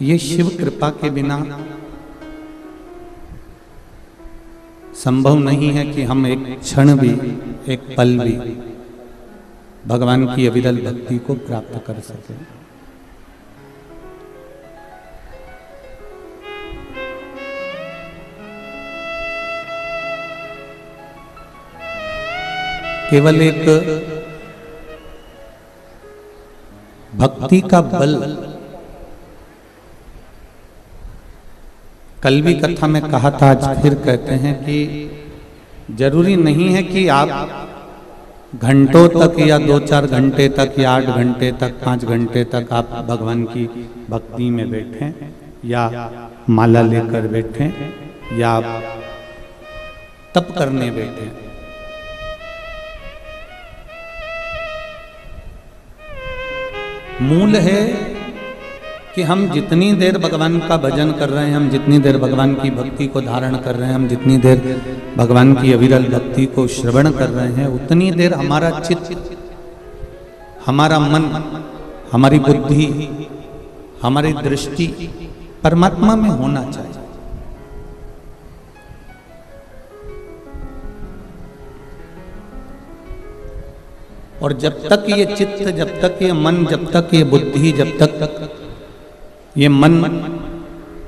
ये शिव कृपा के बिना संभव नहीं है कि हम एक क्षण भी, एक पल भी भगवान की अविरल भक्ति को प्राप्त कर सकें। केवल एक भक्ति का बल, कल भी कथा में कहा था, आज फिर कहते हैं कि जरूरी नहीं है कि आप घंटों तक या 2-4 घंटे तक या 8 घंटे तक 5 घंटे तक आप भगवान की भक्ति में बैठें या माला लेकर बैठें या आप तप करने बैठें। मूल है कि हम जितनी देर भगवान का भजन कर रहे हैं, हम जितनी देर भगवान की भक्ति को धारण कर रहे हैं, हम जितनी देर भगवान की अविरल भक्ति को श्रवण कर रहे हैं, उतनी देर हमारा चित्त, हमारा मन, हमारी बुद्धि, हमारी दृष्टि परमात्मा में होना चाहिए। और जब तक ये चित्त, जब तक ये मन, जब तक ये बुद्धि, जब तक ये मन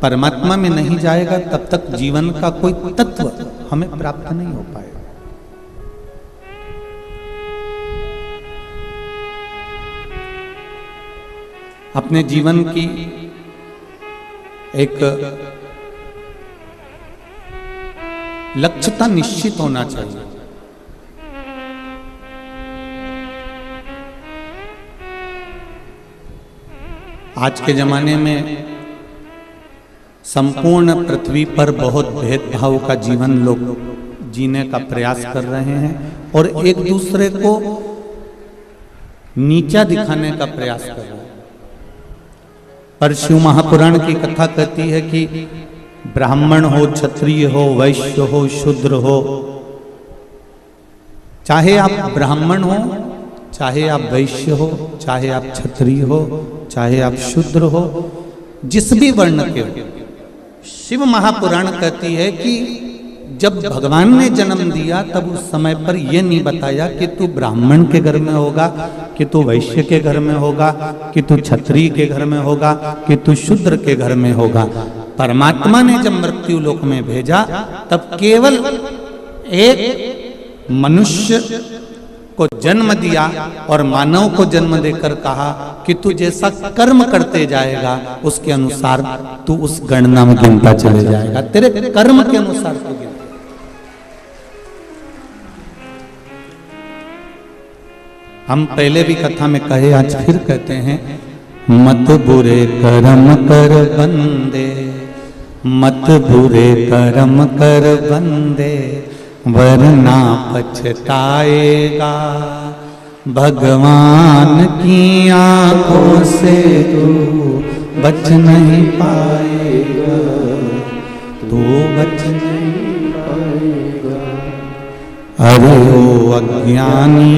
परमात्मा में नहीं जाएगा, तब तक जीवन का कोई तत्व हमें प्राप्त नहीं हो पाएगा। अपने जीवन की एक लक्ष्यता निश्चित होना चाहिए। आज के जमाने में संपूर्ण पृथ्वी पर बहुत भेदभाव का जीवन लोग जीने का प्रयास कर रहे हैं और एक दूसरे को नीचा दिखाने का प्रयास कर रहे हैं। पर शिव महापुराण की कथा कहती है कि ब्राह्मण हो, क्षत्रिय हो, वैश्य हो, शूद्र हो, चाहे आप ब्राह्मण हो, चाहे आप वैश्य हो, चाहे आप क्षत्रिय हो, चाहे आप शूद्र हो, जिस भी वर्ण के हो, शिव महापुराण कहती है कि जब भगवान ने जन्म दिया तब उस समय पर यह नहीं बताया कि तू ब्राह्मण के घर में होगा, कि तू वैश्य के घर में होगा, कि तू क्षत्रिय के घर में होगा, कि तू शूद्र के घर में होगा। परमात्मा ने जब मृत्यु लोक में भेजा तब केवल एक मनुष्य को जन्म दिया और मानव को जन्म देकर कहा कि तू जैसा कर्म करते जाएगा उसके अनुसार तू उस गणना में गिनता चले जाएगा, तेरे कर्म के अनुसार तू गिनता। हम पहले भी कथा में कहे, आज फिर कहते हैं, मत बुरे कर्म कर बंदे, मत बुरे कर्म कर बंदे, वरना पछताएगा, भगवान की आंखों से तू बच नहीं पाएगा, तू बच नहीं पाएगा। अरे ओ अज्ञानी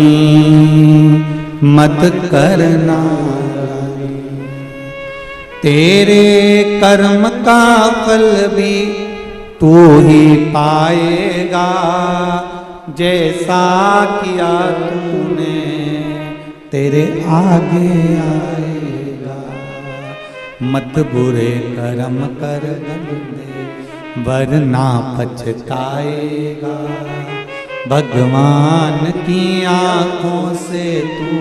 मत करना, तेरे कर्म का फल भी तू ही पाएगा, जैसा किया तूने तेरे आगे आएगा। मत बुरे कर्म कर बंदे, वरना पछताएगा, भगवान की आंखों से तू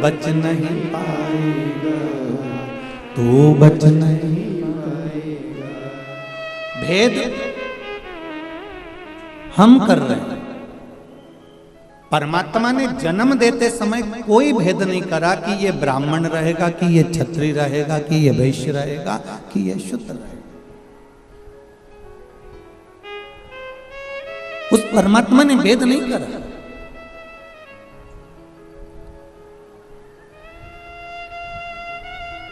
बच नहीं पाएगा, तू बच नहीं। भेद हम कर रहे हैं। परमात्मा ने जन्म देते समय कोई भेद नहीं करा कि ये ब्राह्मण रहेगा, कि ये क्षत्रिय रहेगा, कि ये वैश्य रहेगा, कि ये शूद्र रहेगा। उस परमात्मा ने भेद नहीं करा।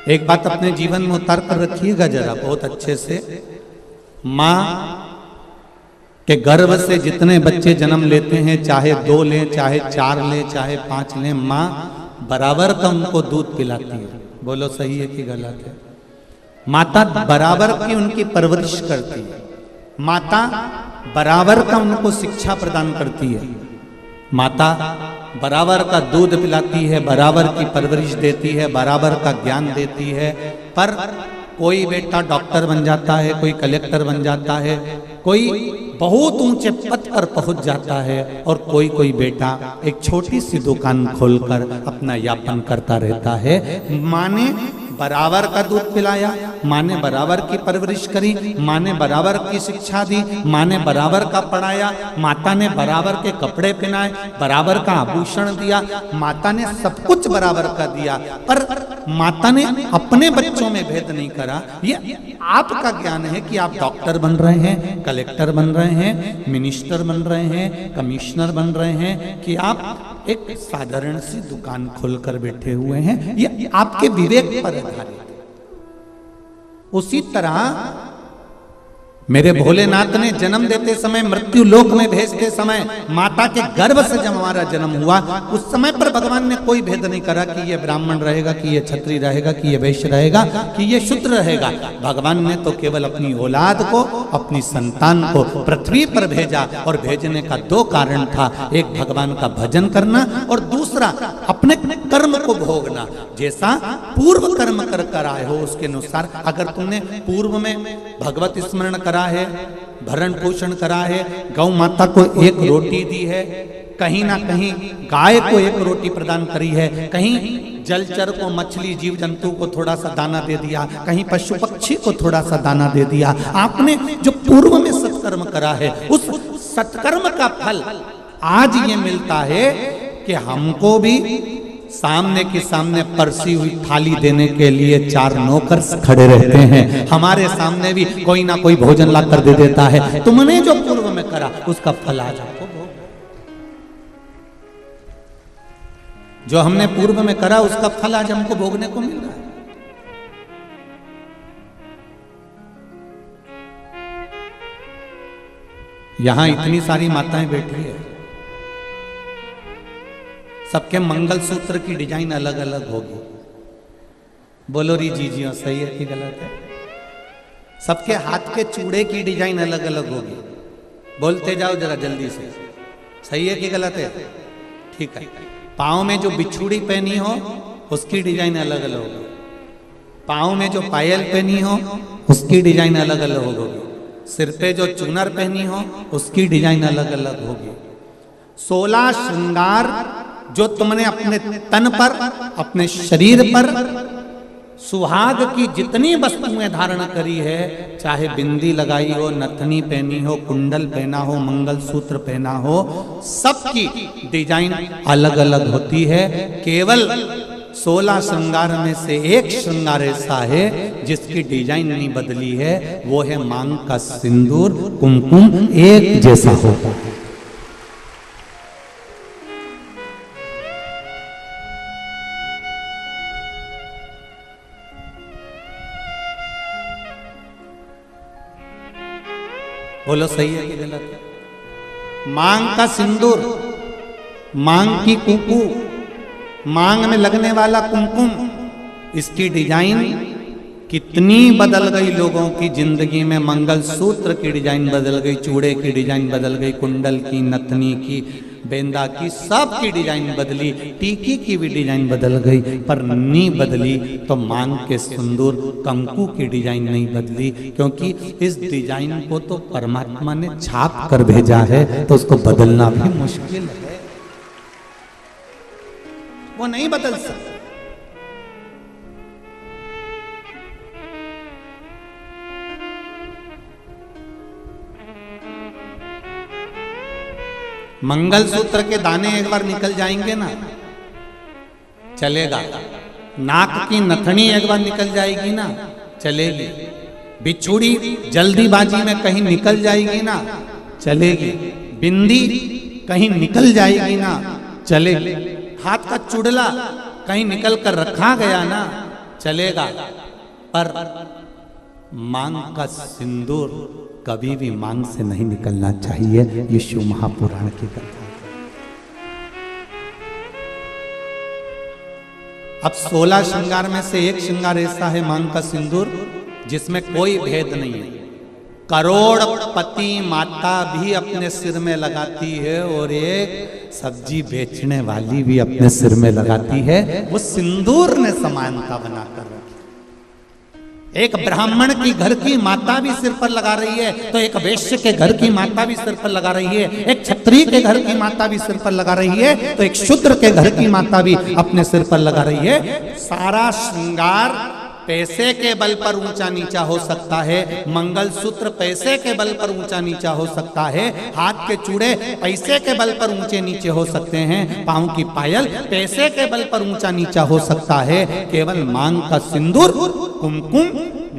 एक बात अपने जीवन में उतार कर रखिएगा जरा बहुत अच्छे से। माँ के गर्भ से जितने बच्चे जन्म लेते हैं, चाहे 2 लें, चाहे 4 लें, चाहे 5 लें, माँ बराबर का उनको दूध पिलाती है। बोलो सही है कि गलत है? माता बराबर की उनकी परवरिश करती है, माता बराबर का उनको शिक्षा प्रदान करती है, माता बराबर का दूध पिलाती है, बराबर की परवरिश देती है, बराबर का ज्ञान देती है। पर कोई बेटा डॉक्टर बन जाता है, कोई कलेक्टर बन जाता है, कोई बहुत ऊंचे पद पर पहुंच जाता है, और कोई कोई बेटा एक छोटी सी दुकान खोलकर अपना यापन करता रहता है। माँ ने बराबर का दूध पिलाया, माँ ने बराबर की परवरिश करी, माँ ने बराबर की शिक्षा दी, माँ ने बराबर का पढ़ाया, माता ने बराबर के कपड़े पहनाए, बराबर का आभूषण दिया, माता ने सब कुछ बराबर का दिया। पर माता ने अपने बच्चों में भेद नहीं करा। ये आपका ज्ञान है कि आप डॉक्टर बन रहे हैं, कलेक्टर बन रहे हैं, मिनिस्टर बन रहे हैं, कमिश्नर बन रहे हैं, कि आप एक साधारण सी दुकान खोलकर बैठे हुए हैं, ये आपके विवेक पर आधारित है। उसी तरह मेरे भोलेनाथ ने जन्म देते समय, मृत्यु लोक में भेजते समय, माता के गर्भ से जब हमारा जन्म हुआ, उस समय पर भगवान ने कोई भेद नहीं करा कि ये ब्राह्मण रहेगा, कि ये क्षत्रिय रहेगा, कि ये वैश्य रहेगा, कि ये शूद्र रहेगा। भगवान ने तो केवल अपनी औलाद को, अपनी संतान को पृथ्वी पर भेजा, और भेजने का दो कारण था, एक भगवान का भजन करना और दूसरा अपने कर्म को भोगना। जैसा पूर्व कर्म कर आए हो उसके अनुसार, अगर तुमने पूर्व में भगवत स्मरण करा है, भरण पोषण करा है, गौ माता को एक रोटी दी है, कहीं ना कहीं गाय को एक रोटी प्रदान करी है, कहीं जलचर को, मछली जीव जंतु को थोड़ा सा दाना दे दिया, कहीं पशु पक्षी को थोड़ा सा दाना दे दिया, आपने जो पूर्व में सत्कर्म करा है, उस सत्कर्म का फल आज ये मिलता है कि हमको भी सामने के सामने परसी हुई थाली देने के लिए 4 नौकर खड़े रहते हैं, हमारे सामने भी कोई ना कोई भोजन ला कर दे देता है। तुमने जो पूर्व में करा उसका फल आज आपको भोग, जो हमने पूर्व में करा उसका फल आज हमको भोगने को मिल रहा है। यहां इतनी सारी माताएं बैठी है, सबके मंगल सूत्र की डिजाइन अलग अलग होगी। बोलो री जीजियो, सही है कि गलत है? सबके हाथ के चूड़े की डिजाइन अलग अलग होगी। बोलते जाओ जरा जल्दी से, सही है कि गलत है? ठीक है। पाँव में जो बिछुड़ी पहनी हो उसकी डिजाइन अलग अलग होगी, पाँव में जो पायल पहनी हो उसकी डिजाइन अलग अलग होगी, सिर पे जो चूनर पहनी हो उसकी डिजाइन अलग अलग होगी। 16 श्रृंगार जो तुमने अपने तन पर, अपने शरीर पर, सुहाग की जितनी वस्तुएं धारण करी है, चाहे बिंदी लगाई हो, नथनी पहनी हो, कुंडल पहना हो, मंगलसूत्र पहना हो, सबकी डिजाइन अलग अलग होती है। केवल 16 श्रृंगार में से एक श्रृंगार ऐसा है जिसकी डिजाइन नहीं बदली है, वो है मांग का सिंदूर, कुमकुम एक जैसा हो। बोलो सही है कि गलत है? मांग का सिंदूर, मांग की कुकू, मांग में लगने वाला कुमकुम, इसकी डिजाइन कितनी बदल गई लोगों की जिंदगी में। मंगलसूत्र की डिजाइन बदल गई, चूड़े की डिजाइन बदल गई, कुंडल की, नथनी की, बेंदा की, सब की डिजाइन बदली, टीकी की भी डिजाइन बदल गई, पर नहीं बदली तो मांग के सिंदूर कंकु की डिजाइन नहीं बदली, क्योंकि इस डिजाइन को तो परमात्मा ने छाप कर भेजा है, तो उसको बदलना भी मुश्किल है, वो नहीं बदल सकता। मंगलसूत्र के दाने एक बार निकल जाएंगे ना, चलेगा। नाक की नथनी एक बार निकल जाएगी ना, चलेगी। बिछुड़ी जल्दीबाजी में कहीं निकल जाएगी ना, चलेगी। बिंदी कहीं निकल जाएगी ना, चलेगी। हाथ का चुड़ला कहीं निकल कर रखा गया ना, चलेगा। पर मांग का सिंदूर कभी भी मांग से नहीं निकलना चाहिए, ये शिव महापुराण की कथा है। अब 16 श्रृंगार में से एक श्रृंगार ऐसा है मांग का सिंदूर, जिसमें कोई भेद नहीं है। करोड़पति माता भी अपने सिर में लगाती है और एक सब्जी बेचने वाली भी अपने सिर में लगाती है। वो सिंदूर ने समानता बनाकर रखी। एक ब्राह्मण की घर की माता भी सिर पर लगा रही है तो एक वैश्य के घर की माता भी सिर पर लगा रही है। एक क्षत्रिय के घर की माता भी सिर पर लगा रही है तो एक शूद्र के घर की माता भी अपने सिर पर लगा रही है। सारा श्रृंगार पैसे के बल पर ऊंचा नीचा हो सकता है, मंगलसूत्र पैसे के बल पर ऊंचा नीचा हो सकता है, हाथ के चूड़े पैसे के बल पर ऊंचे नीचे हो सकते हैं, पांव की पायल पैसे के बल पर ऊंचा नीचा हो सकता है। केवल मांग का सिंदूर, कुमकुम,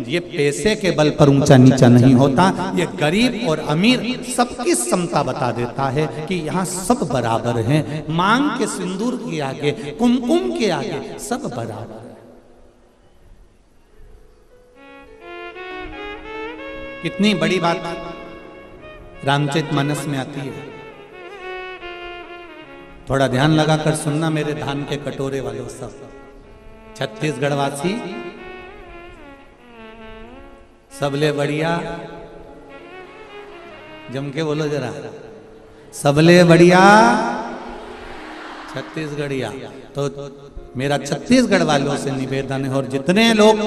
ये पैसे के बल पर ऊंचा नीचा नहीं होता। ये गरीब और अमीर सबकी समता बता देता है कि यहाँ सब बराबर हैं। मांग के सिंदूर के आगे, कुमकुम के आगे सब बराबर है। कितनी बड़ी बात रामचरितमानस में आती है। थोड़ा ध्यान लगाकर सुनना मेरे धान के कटोरे वालों सब छत्तीसगढ़ वासी, सबले बढ़िया, जम के बोलो जरा, सबले बढ़िया छत्तीसगढ़िया। तो मेरा छत्तीसगढ़ वालों से निवेदन है, और जितने लोग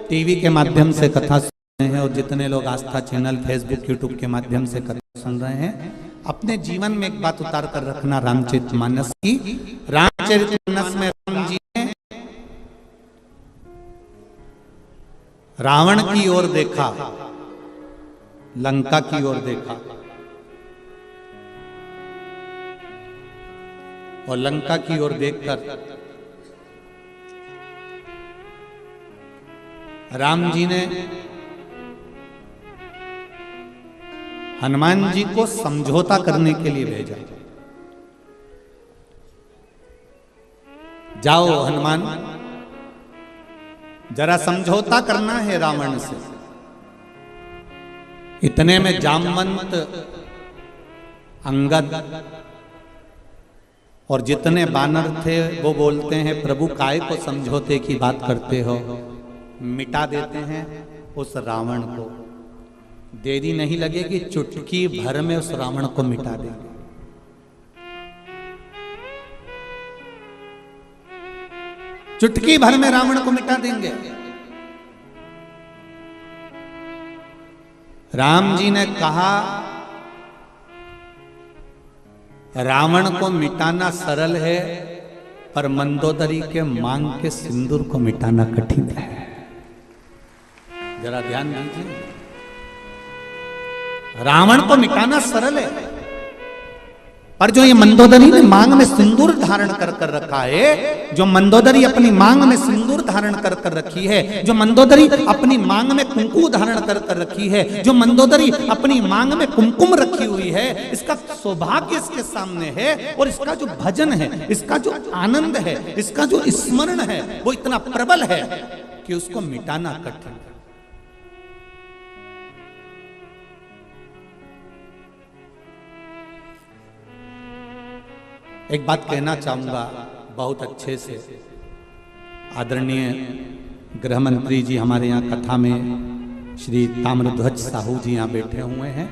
टीवी के माध्यम से कथा हैं और जितने लोग आस्था चैनल, फेसबुक, यूट्यूब के माध्यम से कथा सुन रहे हैं, अपने जीवन में एक बात उतार कर रखना रामचरितमानस की। रामचरितमानस में राम जी ने रावण की ओर देखा, लंका की ओर देखा, और लंका की ओर देखकर राम जी ने हनुमान जी को समझौता करने के लिए भेजा। जाओ हनुमान, जरा समझौता करना है रावण से। इतने में जामवंत, अंगद और जितने बानर थे वो बोलते हैं, प्रभु काय को समझौते की बात करते हो, मिटा देते हैं उस रावण को। देरी नहीं लगेगी, चुटकी भर में उस रावण को मिटा देंगे। चुटकी भर में रावण को मिटा देंगे। राम जी ने कहा, रावण को मिटाना सरल है, पर मंदोदरी के मांग के सिंदूर को मिटाना कठिन है। जरा ध्यान दीजिए, रावण को मिटाना सरल है, पर जो ये मंदोदरी ने मांग में सिंदूर धारण कर कर रखा है, जो मंदोदरी अपनी मांग में सिंदूर धारण कर कर रखी है, जो मंदोदरी अपनी मांग में कुंकू धारण कर कर रखी है, जो मंदोदरी अपनी मांग में कुमकुम रखी हुई है, इसका सौभाग्य इसके सामने है। और इसका जो भजन है, इसका जो आनंद है, इसका जो स्मरण है, वो इतना प्रबल है कि उसको मिटाना कठिन है। एक बात कहना चाहूंगा बहुत अच्छे से। आदरणीय गृह मंत्री जी हमारे यहाँ कथा में श्री ताम्रध्वज साहू जी यहाँ बैठे हुए हैं।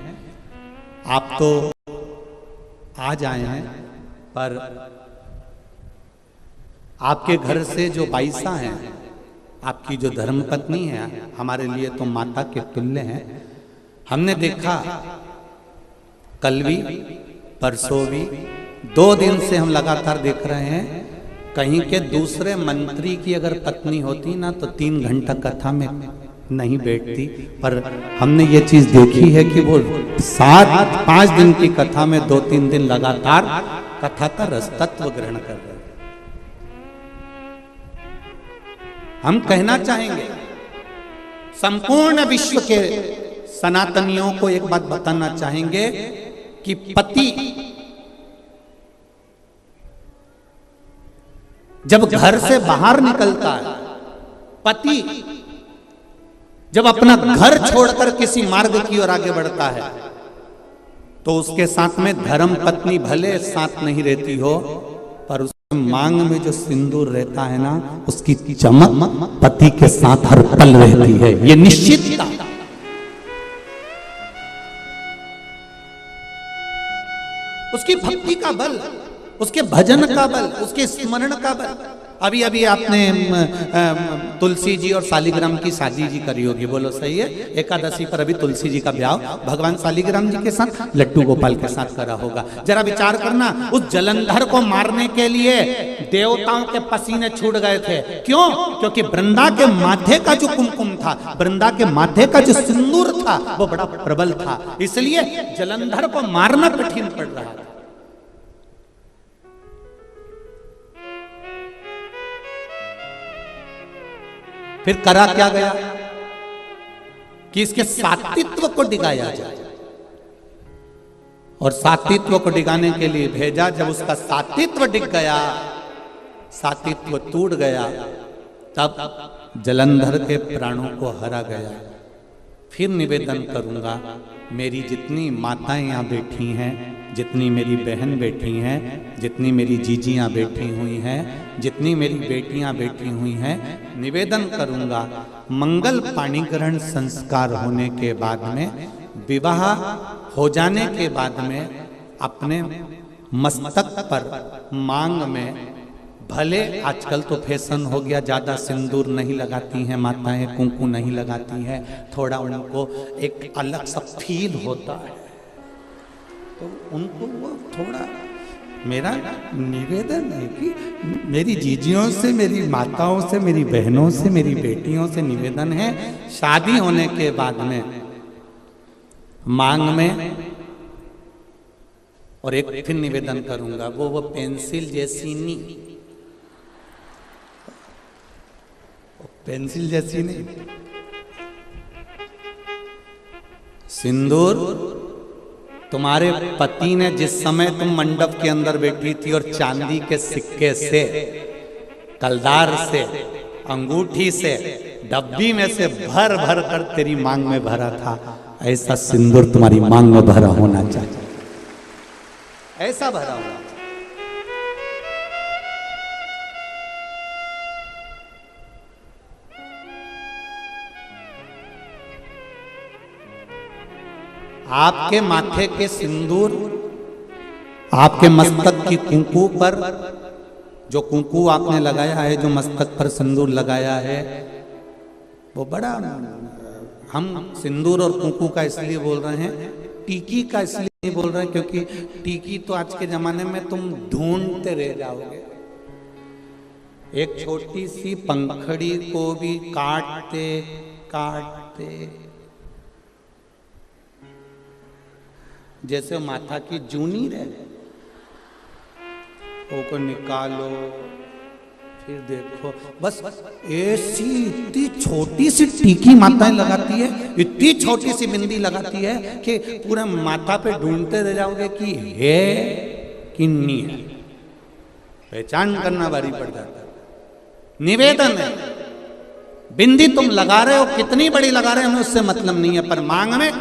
आप तो आज आए हैं, पर आपके घर से जो बाईसा हैं, आपकी जो धर्मपत्नी है, हमारे लिए तो माता के तुल्य हैं। हमने देखा कल भी, परसों भी, 2 दिन से हम लगातार देख रहे हैं। कहीं के दूसरे मंत्री की अगर पत्नी होती ना तो 3 घंटा कथा में नहीं बैठती, पर हमने ये चीज देखी है कि वो 5 दिन की कथा में 2-3 दिन लगातार कथा का रस तत्व ग्रहण कर रहे हैं। हम कहना चाहेंगे, संपूर्ण विश्व के सनातनियों को एक बात बताना चाहेंगे कि पति जब घर से बाहर निकलता है, पति जब अपना घर छोड़कर किसी मार्ग की ओर आगे बढ़ता है, तो उसके साथ में धर्म पत्नी भले साथ नहीं रहती हो, पर मांग में जो सिंदूर रहता है ना, उसकी चमक पति के साथ हर पल रहती है, ये निश्चित। उसकी भक्ति का बल, उसके भजन का बल, उसके स्मरण का बल। अभी अभी आपने तुलसी जी और शालिग्राम की शादी जी करी होगी, बोलो सही है? एकादशी पर अभी तुलसी जी का ब्याह भगवान शालिग्राम जी के साथ लड्डू गोपाल के साथ करा होगा। जरा विचार करना, उस जलंधर को मारने के लिए देवताओं के पसीने छूट गए थे। क्यों? क्योंकि वृंदा के माथे का जो कुमकुम था, वृंदा के माथे का जो सिंदूर था, वो बड़ा प्रबल था, इसलिए जलंधर को मारना कठिन पड़ रहा था। फिर करा क्या गया कि इसके सात्वित्व को डिगाया जाए, और सात्वित्व को डिगाने के लिए भेजा। जब उसका सात्वित्व डिग गया, सात्वित्व टूट गया, तब जलंधर के प्राणों को हरा गया। फिर निवेदन करूंगा, मेरी जितनी माताएं यहाँ बैठी हैं, जितनी मेरी बहन बैठी हैं, जितनी मेरी जीजियाँ बैठी हुई हैं, जितनी मेरी बेटियाँ बैठी हुई हैं, निवेदन करूंगा, मंगल पाणिग्रहण संस्कार होने के बाद में, विवाह हो जाने के बाद में, अपने मस्तक पर मांग में, भले आजकल तो फैशन हो गया, ज़्यादा सिंदूर नहीं लगाती हैं माताएं, कुंकू नहीं लगाती हैं, थोड़ा उनको एक अलग सा फील होता है, तो उनको वो थोड़ा, मेरा निवेदन है कि मेरी जीजियों से, मेरी माताओं से, मेरी बहनों से, मेरी बेटियों से निवेदन है, शादी होने के बाद में मांग में, और एक फिर निवेदन करूंगा, वो पेंसिल जैसी नहीं, पेंसिल जैसी नहीं, सिंदूर तुम्हारे पति ने जिस समय तुम मंडप के अंदर बैठी थी और चांदी के सिक्के से, कलदार से, अंगूठी से, डब्बी में से भर भर कर तेरी मांग में भरा था, ऐसा सिंदूर तुम्हारी मांग में भरा होना चाहिए, ऐसा भरा होना। आपके माथे के सिंदूर, आपके मस्तक की कुंकू पर जो कुंकू आपने लगाया है, जो मस्तक पर सिंदूर लगाया है, वो बड़ा, हम सिंदूर और कुंकू का इसलिए बोल रहे हैं, टीकी का इसलिए नहीं बोल रहे हैं, क्योंकि टीकी तो आज के जमाने में तुम ढूंढते रह जाओगे। एक छोटी सी पंखड़ी को भी काटते काटते, जैसे माथा की जूनी रहे, वो निकालो, फिर देखो, बस ऐसी इतनी छोटी सी टीकी माताएं लगाती है, इतनी छोटी सी बिंदी लगाती है कि पूरा माथा पे ढूंढते रह जाओगे कि है कि नहीं है, पहचान करना भारी पड़ जाता है। निवेदन है, बिंदी तुम लगा रहे हो, कितनी बड़ी लगा रहे हो, हमें उससे मतलब नहीं है, पर मांग में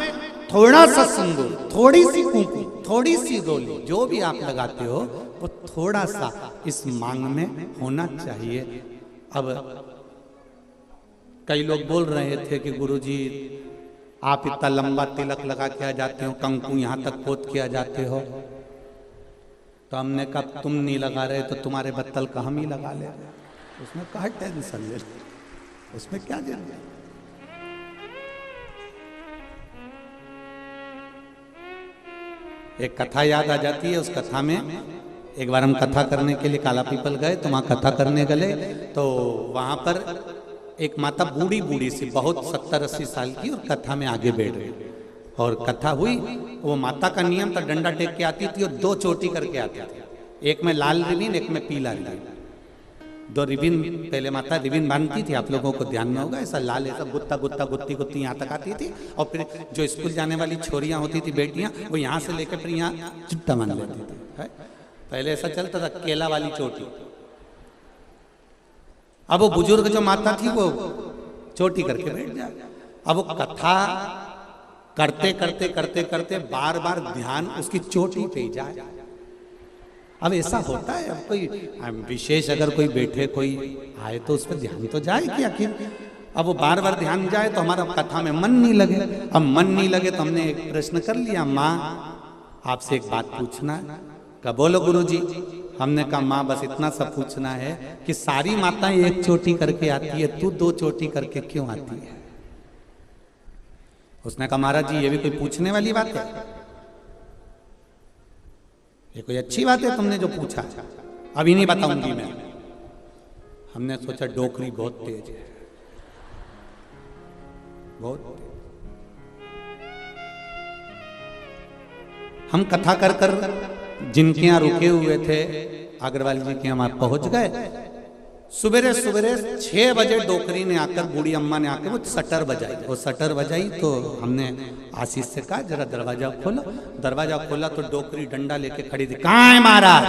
थोड़ा सा सिंदूर, थोड़ी सी कुंकू, थोड़ी सी रोली, जो भी आप लगाते हो, वो थोड़ा सा इस मांग में होना चाहिए। अब कई लोग बोल रहे थे कि गुरुजी आप इतना लंबा तिलक लगा के आ जाते हो, कंकु यहाँ तक पोत किया जाते हो, तो हमने कहा तुम नहीं लगा रहे तो तुम्हारे बत्तल का हम ही लगा ले, उसमें क्या टेंशन ले, उसमें क्या जरूरत। एक कथा याद आ जाती है, उस कथा में एक बार हम कथा करने के लिए काला पीपल गए, तो वहाँ कथा करने गए, तो वहाँ पर एक माता बूढ़ी बूढ़ी सी, बहुत 70-80 साल की, और कथा में आगे बैठ गई, और कथा हुई। वो माता का नियम था, डंडा टेक के आती थी और 2 चोटी करके आती थी, एक में लाल रिबिन, एक में पीला रिबिन, 2 रिबिन पहले माता रिबिन बांधती थी, आप लोगों को ध्यान में होगा, ऐसा लाल, ऐसा गुत्ता गुत्ता गुत्ती गुत्ती यहाँ तक आती थी, और फिर जो स्कूल जाने वाली छोरियाँ होती थी, बेटियाँ, वो यहाँ से लेकर फिर यहाँ चिट्टा बांध लेती थी। पहले ऐसा चलता था, केला वाली चोटी। अब वो बुजुर्ग जो माता थी वो चोटी करके बैठ जाए। अब वो कथा करते करते करते करते बार बार ध्यान उसकी चोटी पे जाए। अब ऐसा होता है, अब कोई विशेष अगर कोई बैठे कोई आए तो उस पर ध्यान तो जाए कि आखिर, अब वो बार बार ध्यान जाए तो हमारा कथा में मन नहीं लगे। अब मन नहीं लगे तो हमने एक प्रश्न कर लिया, माँ आपसे एक बात पूछना है। कहा बोलो गुरुजी। हमने कहा माँ बस इतना सा पूछना है कि सारी माताएं एक चोटी करके आती है, तू 2 चोटी करके क्यों आती है? उसने कहा महाराज जी ये भी कोई पूछने वाली बात है? ये कोई अच्छी बात है तुमने जो पूछा? अभी नहीं बताऊंगी मैं। हमने सोचा डोकरी बहुत तेज है, बहुत तेज। हम कथा कर कर जिनके यहाँ रुके हुए थे अग्रवाल जी के यहाँ पहुंच गए। सुबेरे सुबेरे 6 बजे डोकरी ने आकर, बूढ़ी अम्मा ने आकर वो सटर बजाई। वो सटर बजाई तो हमने आशीष से कहा जरा दरवाजा खोलो। दरवाजा खोला तो डोकरी डंडा लेके खड़ी थी। कहाँ है महाराज?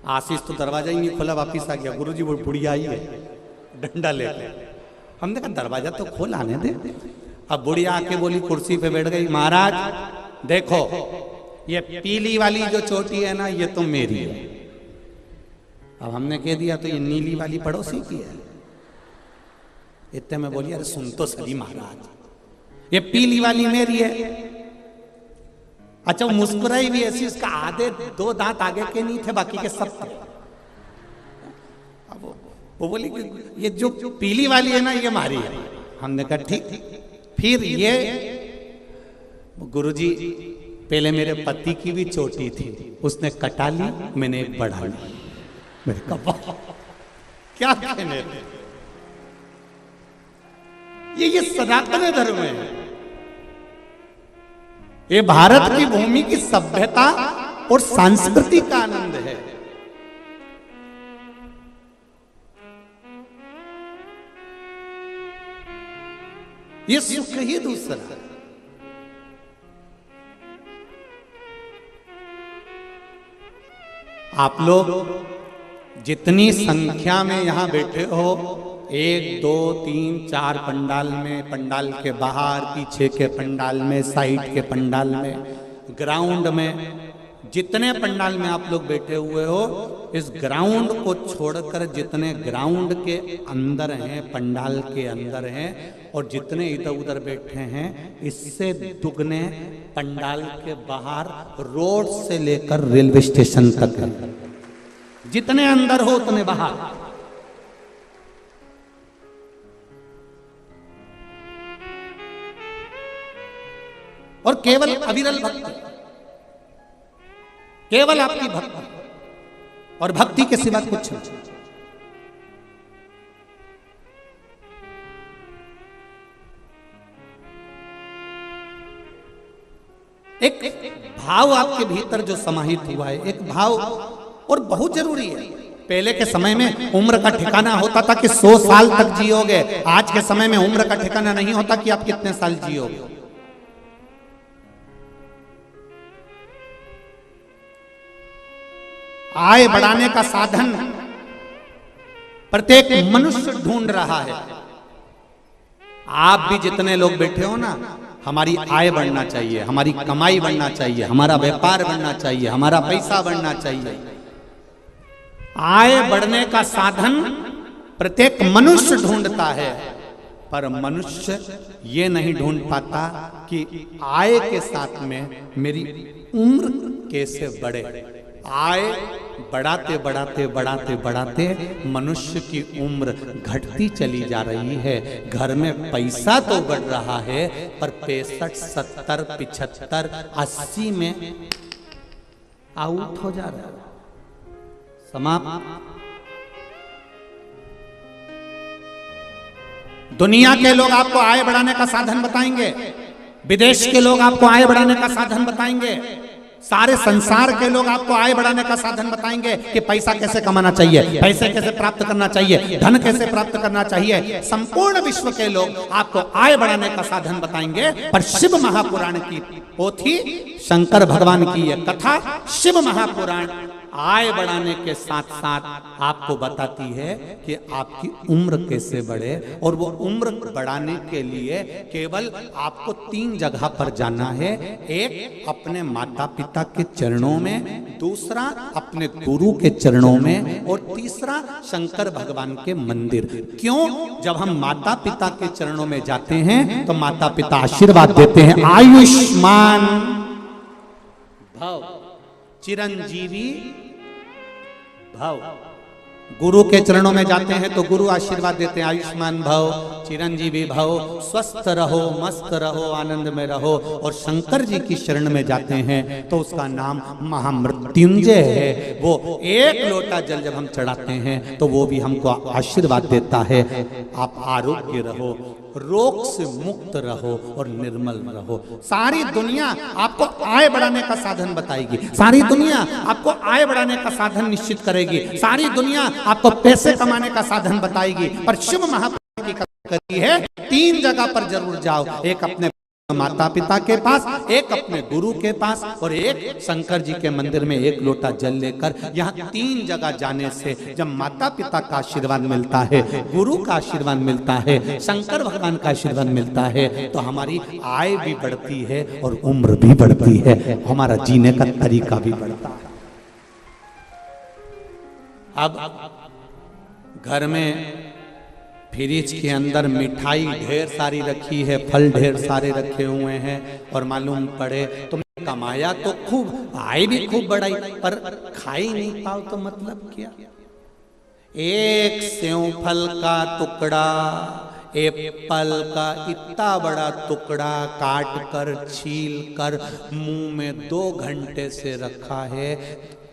आशीष तो दरवाजा ही नहीं खोला, वापिस आ गया। गुरुजी वो बुढ़िया आई है डंडा लेके। हमने कहा दरवाजा तो खोल, आने दे। अब बुढ़िया आके बोली, कुर्सी पे बैठ गई, महाराज देखो ये पीली वाली जो चोटी है ना ये तो मेरी है। अब हमने कह दिया तो ये नीली वाली पड़ोसी की है। इतने में बोली अरे सुन तो सही महाराज, ये पीली वाली मेरी है। अच्छा वो मुस्कुराई भी ऐसी, उसका आधे 2 दांत आगे के नहीं थे, बाकी के सब थे। अब वो बोली कि ये जो पीली वाली है ना ये हमारी है। हमने कहा ठीक। फिर ये गुरुजी पहले मेरे पति की भी चोटी थी, उसने कटा ली, मैंने एक बढ़ा ली। मेरे कहा क्या कहने, ये सनातन धर्म है। ये भारत की भूमि की सभ्यता और संस्कृति का आनंद है। ये सुख ही दूसरा है। आप लोग जितनी संख्या में यहां बैठे हो, 1 2 3 4 पंडाल में, पंडाल के बाहर, पीछे के पंडाल में, साइड के पंडाल में, ग्राउंड में, जितने पंडाल में आप लोग बैठे हुए हो, इस ग्राउंड को छोड़कर जितने ग्राउंड के अंदर हैं, पंडाल के अंदर हैं, और जितने इधर उधर बैठे हैं, इससे दुगने पंडाल के बाहर रोड से लेकर रेलवे स्टेशन तक है। जितने अंदर हो उतने बाहर। और केवल अविरल भक्ति, केवल आपकी भक्ति और भक्ति के सिवा कुछ नहीं। एक भाव आपके भीतर जो समाहित हुआ है, एक भाव, और बहुत जरूरी है। पहले के समय में उम्र का ठिकाना होता था कि 100 साल तक जियोगे। आज के समय में उम्र का ठिकाना नहीं होता कि आप कितने साल जियोगे। आय बढ़ाने का साधन प्रत्येक मनुष्य ढूंढ रहा है। आप भी जितने लोग बैठे हो ना, हमारी आय बढ़ना चाहिए, हमारी कमाई बढ़ना चाहिए, हमारा व्यापार बढ़ना चाहिए, हमारा पैसा बढ़ना चाहिए। आय बढ़ने का साधन प्रत्येक मनुष्य ढूंढता है, पर मनुष्य ये नहीं ढूंढ पाता कि आय के साथ में मेरी उम्र कैसे बढ़े। आय बढ़ाते बढ़ाते बढ़ाते बढ़ाते मनुष्य की उम्र घटती चली जा रही है। घर में पैसा तो बढ़ रहा है, पर 65, 70, 75, 80 में आउट हो जा रहा है, समाप्त। दुनिया के लोग आपको आय बढ़ाने का साधन बताएंगे, विदेश के लोग आपको आय बढ़ाने का साधन बताएंगे, सारे संसार के लोग आपको आय बढ़ाने का साधन बताएंगे कि पैसा कैसे कमाना चाहिए, पैसे कैसे प्राप्त करना चाहिए, धन कैसे प्राप्त करना चाहिए। संपूर्ण विश्व के लोग आपको आय बढ़ाने का साधन बताएंगे, पर शिव महापुराण की पोथी, शंकर भगवान की यह कथा, शिव महापुराण आय बढ़ाने के साथ साथ आपको बताती है कि आपकी उम्र कैसे बढ़े। और वो उम्र बढ़ाने के लिए केवल आपको 3 जगह पर जाना है। एक अपने माता पिता के चरणों में, दूसरा अपने गुरु के चरणों में, और तीसरा शंकर भगवान के मंदिर। क्यों? जब हम माता पिता के चरणों में जाते हैं तो माता पिता आशीर्वाद देते हैं, आयुष्मान भव, चिरंजीवी भव। गुरु के चरणों में जाते हैं तो गुरु आशीर्वाद देते हैं, आयुष्मान भव, चिरंजीवी भव, स्वस्थ रहो, मस्त रहो, आनंद में रहो। और शंकर जी की शरण में जाते हैं तो उसका नाम महामृत्युंजय है। वो एक लोटा जल जब हम चढ़ाते हैं तो वो भी हमको आशीर्वाद देता है, आप आरोग्य रहो, रोग से मुक्त रहो और निर्मल रहो। सारी दुनिया आपको आय बढ़ाने का साधन बताएगी, सारी दुनिया आपको आय बढ़ाने का साधन निश्चित करेगी, सारी दुनिया आपको पैसे कमाने का साधन बताएगी। पर शिव महापुराण की कथा करती है 3 जगह पर जरूर जाओ, एक अपने माता पिता के पास, एक अपने गुरु के पास, और एक शंकर जी के मंदिर में एक लोटा जल लेकर। यहाँ 3 जगह जाने से जब माता पिता का आशीर्वाद मिलता है, गुरु का आशीर्वाद मिलता है, शंकर भगवान का आशीर्वाद मिलता है, तो हमारी आय भी बढ़ती है और उम्र भी बढ़ती है, हमारा जीने का तरीका भी बढ़ता है। अब घर में फ्रिज के अंदर मिठाई ढेर सारी रखी है, फल ढेर सारे रखे हुए हैं, और मालूम पड़े तुमने कमाया तो खूब, आय भी खूब बढ़ाई, पर खाई नहीं पाओ तो मतलब क्या? एक सेव फल का टुकड़ा, एप्पल का इतना बड़ा टुकड़ा काट कर, छील कर मुंह में 2 घंटे से रखा है,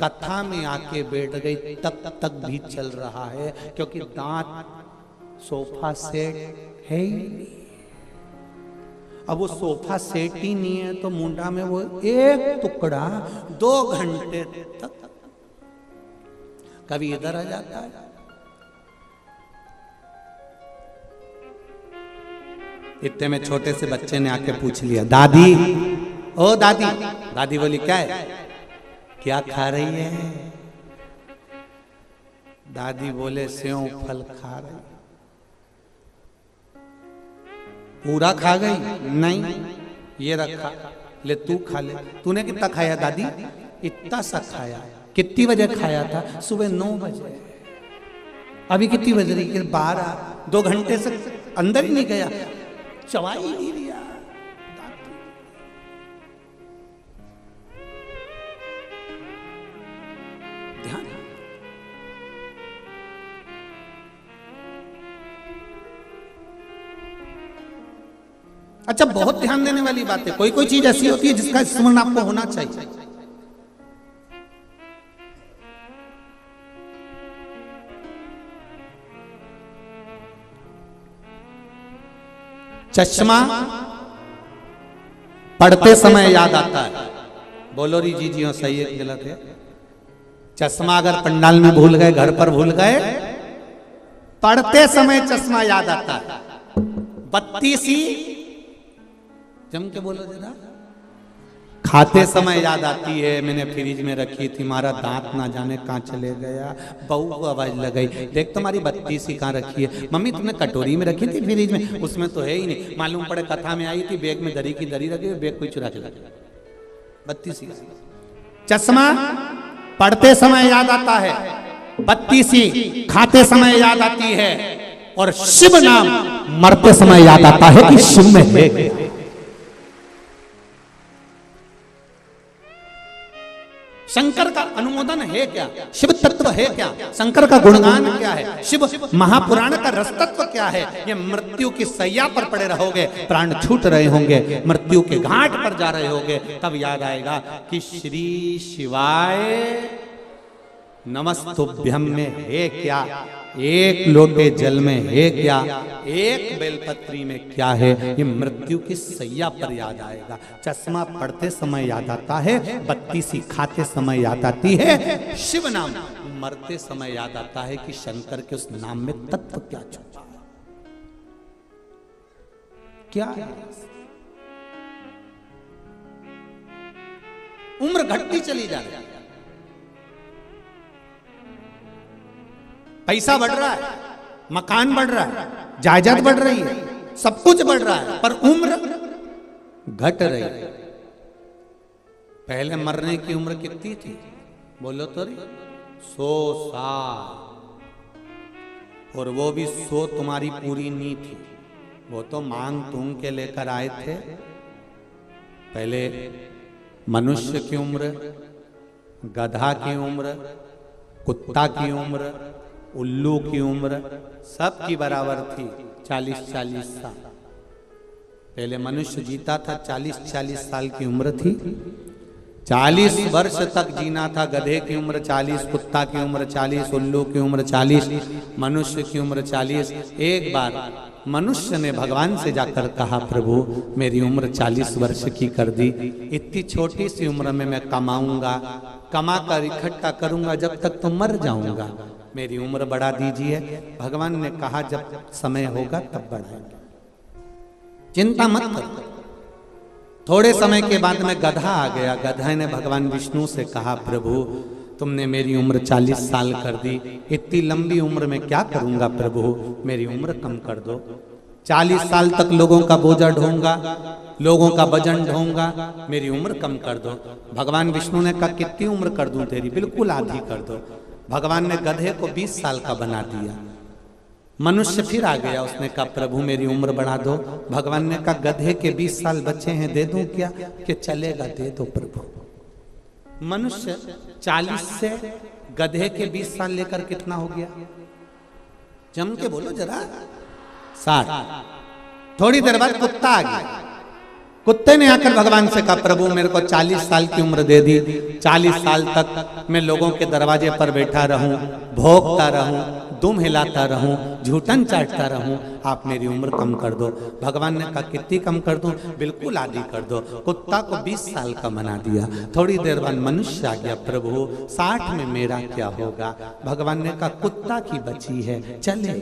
कथा में आके बैठ गई, तब तक भी चल रहा है, क्योंकि दांत सोफा सेट है ही नहीं। अब वो सोफा सेट ही नहीं है तो मुंडा में वो एक टुकड़ा 2 घंटे तक कभी इधर आ जाता है। इतने में छोटे से बच्चे ने आके पूछ लिया, दादी, ओ दादी। दादी बोली, क्या है, क्या खा रही है? दादी बोले, सेव फल खा रही। पूरा खा गई? नहीं, ये रखा, ले तू खा ले। तूने कितना खाया दादी? इतना सा खाया। कितनी बजे खाया था? सुबह 9 बजे। अभी कितनी बज रही? 12। 2 घंटे से अंदर ही नहीं गया, चवा ही नहीं लिया। ध्यान। अच्छा, बहुत ध्यान देने वाली बात है। कोई कोई चीज ऐसी होती है जिसका स्मरण आपको होना चाहिए। चश्मा पढ़ते समय याद आता है। बोलो री जी जी, सही है गलत है? चश्मा अगर पंडाल में भूल गए, घर पर भूल गए, पढ़ते समय चश्मा याद आता है। बत्ती सी जम के बोलो जरा। खाते समय याद आती है, मैंने फ्रिज में रखी थी, हमारा दांत ना जाने कहाँ चले गया। बहू को आवाज लगाई, देख तुम्हारी बत्तीस ही कहाँ रखी है? मम्मी तुमने कटोरी में रखी थी फ्रिज में, उसमें तो है ही नहीं। मालूम पड़े कथा में आई थी, बैग में दरी की दरी रखी, बैग कोई चुरा के लगा। बत्तीस। चश्मा पढ़ते समय याद आता है, बत्तीसी खाते समय याद आती है, और शिव नाम मरते समय याद आता है कि शिव में है। शंकर का अनुमोदन है क्या? शिव तत्व है क्या? शंकर का गुणगान क्या है? शिव महापुराण का रस तत्व क्या है? ये मृत्यु की सैया पर पड़े रहोगे, प्राण छूट रहे होंगे, मृत्यु के घाट पर जा रहे होगे, तब याद आएगा कि श्री शिवाय नमस्तुभ्यम में है क्या, एक लोटे जल में है क्या, एक बेलपत्री में क्या है, ये मृत्यु की सैया पर याद आएगा। चश्मा पढ़ते समय याद आता है, बत्तीसी खाते समय याद आती है, शिव नाम मरते समय याद आता है कि शंकर के उस नाम में तत्व क्या छुपा है, क्या है। उम्र घटती चली जा रही है, पैसा बढ़ रहा है, मकान बढ़ रहा है, जायदाद बढ़ रही है, सब कुछ बढ़ रहा है, पर उम्र घट रही है। पहले मरने की उम्र कितनी थी? बोलो तो रे, 100 साल। और वो भी 100 तुम्हारी पूरी नहीं थी, वो तो मांग तूंग के लेकर आए थे। पहले मनुष्य की उम्र, गधा की उम्र, कुत्ता की उम्र, उल्लू की उम्र सब की बराबर थी, 40-40 साल। पहले मनुष्य जीता था, 40-40 साल की उम्र थी। 40 वर्ष तक जीना था। गधे की उम्र 40, कुत्ता की उम्र 40, उल्लू की उम्र 40, मनुष्य की उम्र 40। एक बार मनुष्य ने भगवान से जाकर कहा, प्रभु मेरी उम्र 40 वर्ष की कर दी, इतनी छोटी सी उम्र में मैं कमाऊंगा, कमा कर इकट्ठा करूंगा, जब तक तो मर जाऊंगा, मेरी उम्र बढ़ा दीजिए। भगवान ने कहा जब समय होगा तब बढ़ाएंगे, चिंता मत करो। थोड़े समय के बाद में गधा आ गया। गधा ने भगवान विष्णु से कहा, प्रभु तुमने मेरी उम्र 40 साल कर दी, इतनी लंबी उम्र में क्या करूंगा प्रभु, मेरी उम्र कम कर दो। 40 साल तक लोगों का बोझा ढोऊंगा, लोगों का वजन ढोऊंगा, मेरी उम्र कम कर दो। भगवान विष्णु ने कहा, कितनी उम्र कर दूं तेरी? बिल्कुल आधी कर दो। भगवान ने गधे को 20 साल का बना दिया। मनुष्य फिर आ गया, उसने कहा, प्रभु मेरी उम्र बढ़ा दो। भगवान ने कहा, गधे के 20 साल बचे हैं, दे दूं क्या? कि चलेगा, दे दो प्रभु। मनुष्य 40 से गधे के 20 साल लेकर कितना हो गया? जम के बोलो जरा, 60। थोड़ी देर बाद कुत्ता आ गया। कुत्ते ने आकर भगवान से कहा, प्रभु मेरे को 40 साल की उम्र दे दी, 40 साल तक मैं लोगों के दरवाजे पर बैठा रहूं, भोंकता रहूं, दुम हिलाता रहूं, झूठन चाटता रहूं, आप मेरी उम्र कम कर दो। भगवान ने कहा, कितनी कम कर दूं? बिल्कुल आधी कर दो। कुत्ता को 20 साल का बना दिया। थोड़ी देर बाद मनुष्य आ गया, प्रभु 60 में मेरा क्या होगा? भगवान ने कहा, कुत्ता की बची है, चले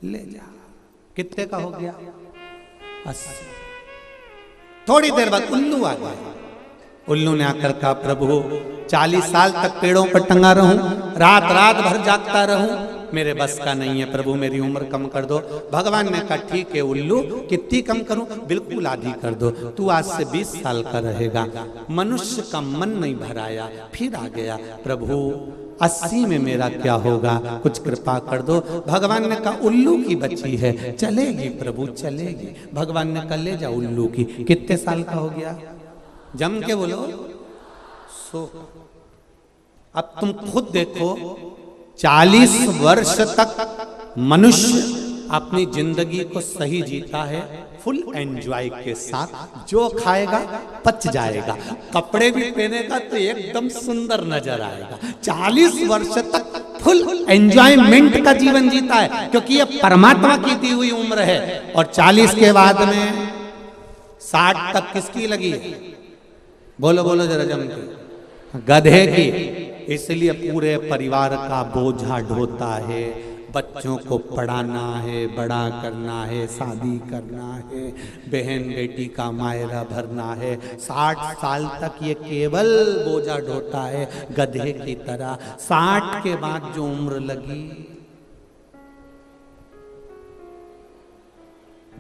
ले जा। कितने का हो गया? 80। थोड़ी देर बाद उल्लू आ गया। उल्लू ने आकर कहा, प्रभु 40 साल तक पेड़ों पर टंगा रहूं, रात रात भर जागता रहूं, मेरे बस का नहीं है, प्रभु मेरी उम्र कम कर दो। भगवान ने कहा, ठीक है उल्लू, कितनी कम करूं? बिल्कुल आधी कर दो, तू आज से 20 साल का रहेगा। मनुष्य का मन नहीं भराया, फिर आ गया, प्रभु 80 में मेरा क्या होगा, कुछ कृपा कर दो। भगवान ने कहा, उल्लू की बच्ची है, चलेगी प्रभु चलेगी। भगवान ने कहा, ले जा उल्लू की। कितने साल का हो गया? जम के बोलो 100। अब तुम खुद देखो, 40 वर्ष तक मनुष्य अपनी जिंदगी को सही जीता है, फुल एंजॉय के साथ, जो खाएगा पच जाएगा, कपड़े भी पहनेगा तो एकदम सुंदर नजर आएगा। 40 वर्ष तक फुल एंजॉयमेंट का जीवन जीता है, क्योंकि ये परमात्मा की दी हुई उम्र है। और 40 के बाद में 60 तक किसकी लगी है? बोलो बोलो जरा जम के, गधे की। इसलिए पूरे परिवार का बोझा ढोता है, बच्चों को पढ़ाना है, बड़ा करना है, शादी करना है, बहन बेटी का मायरा भरना है। 60 साल तक ये केवल बोझा ढोता है गधे की तरह। 60 के बाद जो उम्र लगी,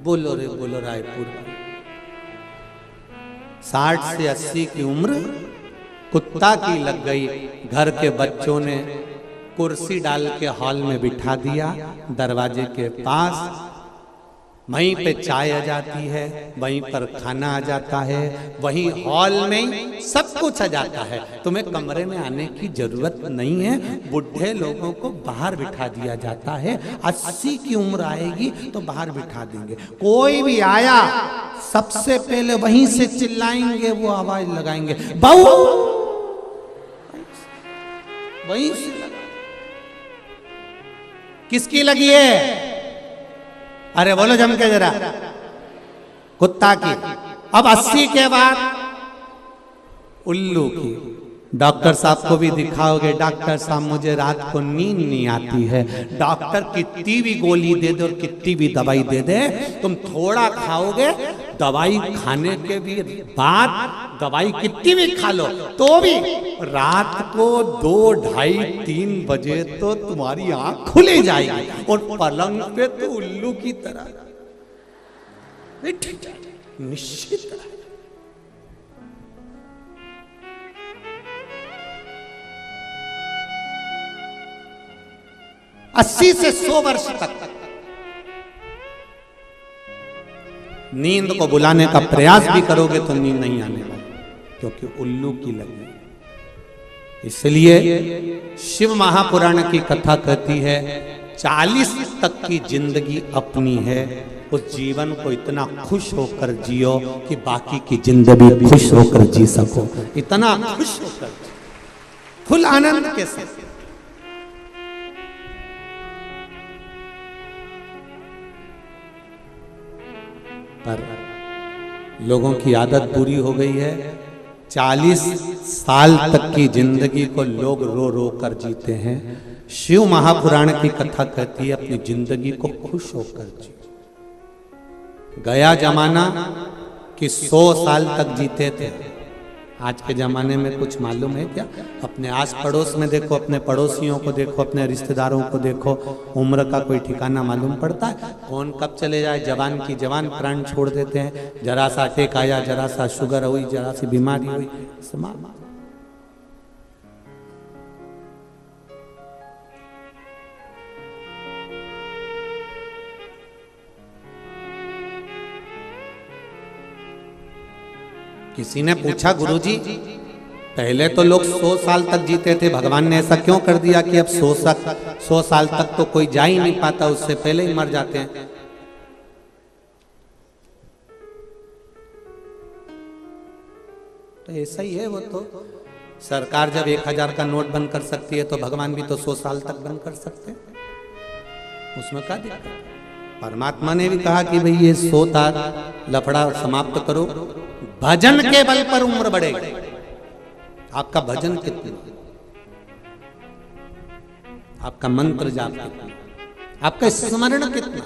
बोलो रे बोलो रायपुर, 60 से 80 की उम्र कुत्ता की लग गई। घर के बच्चों ने कुर्सी डाल के हॉल में बिठा दिया, दरवाजे के पास, वहीं पे चाय आ जाती है, वहीं पर खाना आ जाता है, वहीं हॉल में सब कुछ आ जाता है। तुम्हें कमरे में आने की जरूरत नहीं है। बुढ़े लोगों को बाहर बिठा दिया जाता है। 80 की उम्र आएगी तो बाहर बिठा देंगे। कोई भी आया सबसे पहले वहीं से चिल्लाएंगे, वो आवाज लगाएंगे, बहू, वहीं से लगा। किसकी लगी है? अरे बोलो जम के जरा, कुत्ता की। अब 80 के बाद उल्लू की। डॉक्टर साहब को भी दिखाओगे, डॉक्टर साहब मुझे रात को नींद नहीं आती है। डॉक्टर कितनी भी गोली दे दे और कितनी भी दवाई दे दे, तुम थोड़ा खाओगे, दवाई खाने के भी बाद, दवाई कितनी भी खा लो तो भी रात को 2, 2:30, 3 बजे तो तुम्हारी आंख खुली जाएगी और पलंग पे तो उल्लू की तरह निश्चित। 80 से 100 वर्ष तक नींद को बुलाने का प्रयास भी करोगे तो नींद नहीं आने वाली, क्योंकि उल्लू की लगी। इसलिए शिव महापुराण की कथा कहती है 40 तक की जिंदगी अपनी है, उस जीवन को इतना खुश होकर जियो कि बाकी की जिंदगी खुश होकर जी सको। इतना खुश होकर, फुल आनंद के साथ। पर लोगों की आदत बुरी हो गई है, 40 साल तक की जिंदगी को लोग रो रो कर जीते हैं। शिव महापुराण की कथा कहती है अपनी जिंदगी को खुश होकर जी। गया जमाना कि 100 साल तक जीते थे, आज के जमाने में कुछ मालूम है क्या? अपने आस पड़ोस में देखो, अपने पड़ोसियों को देखो, अपने रिश्तेदारों को देखो, उम्र का कोई ठिकाना मालूम पड़ता है? कौन कब चले जाए, जवान की जवान प्राण छोड़ देते हैं। जरा सा अटैक आया, जरा सा शुगर हुई, जरा सी बीमारी हुई, समाप्त। किसी ने पूछा, गुरुजी पहले तो लोग 100 साल तक जीते थे, भगवान ने ऐसा क्यों कर दिया कि अब 100 साल तक तो कोई जा ही नहीं पाता, उससे पहले ही मर जाते हैं? तो ऐसा ही है। वो तो सरकार जब 1000 का नोट बंद कर सकती है तो भगवान भी तो 100 साल तक बंद कर सकते हैं, उसमें क्या दिक्कत है? परमात्मा ने भी कहा कि भाई ये 100 लफड़ा समाप्त करो, भजन के बल पर उम्र बढ़ेगी। आपका भजन कितना, आपका मंत्र जाप कितना, आपका स्मरण कितना,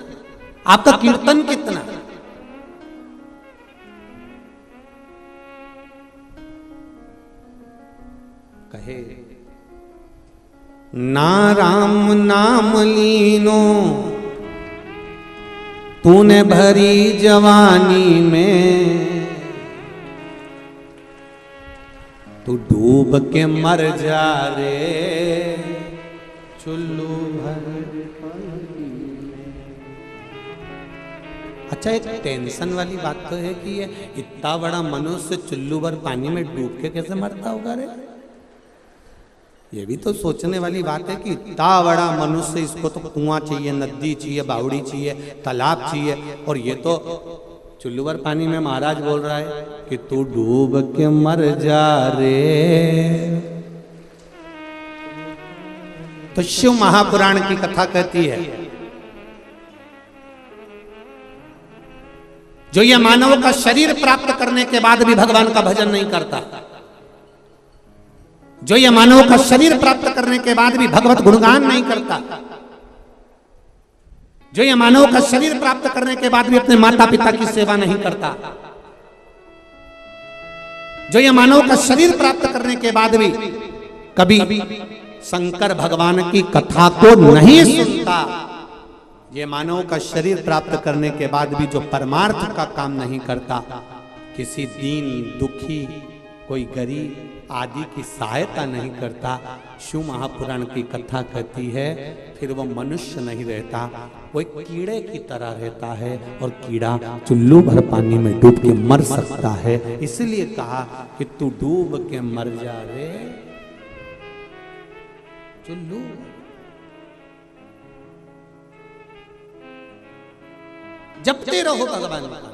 आपका कीर्तन कितना। कहे ना राम नाम लीनो तूने भरी जवानी में, तू डूब के मर जा रे चुल्लू भर पानी में। अच्छा, एक टेंशन वाली बात तो है कि ये इतना बड़ा मनुष्य चुल्लू भर पानी में डूब के कैसे मरता होगा रे? ये भी तो सोचने वाली बात है कि इतना बड़ा मनुष्य, इसको तो कुआं चाहिए, नदी चाहिए, बावड़ी चाहिए, तालाब चाहिए, और ये तो चुल्लू भर पानी में महाराज बोल रहा है कि तू डूब के मर जा रे। तो शिव महापुराण की कथा कहती है जो ये मानव का शरीर प्राप्त करने के बाद भी भगवान का भजन नहीं करता, जो ये मानव का शरीर प्राप्त करने के बाद भी भगवत गुणगान नहीं करता, जो ये मानव का शरीर प्राप्त करने के बाद भी अपने माता पिता की सेवा नहीं करता, जो ये मानव का शरीर प्राप्त करने के बाद भी कभी शंकर भगवान की कथा को नहीं सुनता, ये मानव का शरीर प्राप्त करने के बाद भी जो परमार्थ का काम नहीं करता, किसी दीन दुखी, कोई गरीब आदि की सहायता नहीं करता, शिव महापुराण की कथा कहती है फिर वो मनुष्य नहीं रहता, वो एक कीड़े की तरह रहता है, और कीड़ा चुल्लू भर पानी में डूब के मर सकता है। इसलिए कहा कि तू डूब के मर जा रे चुल्लू। जपते रहो भगवान का,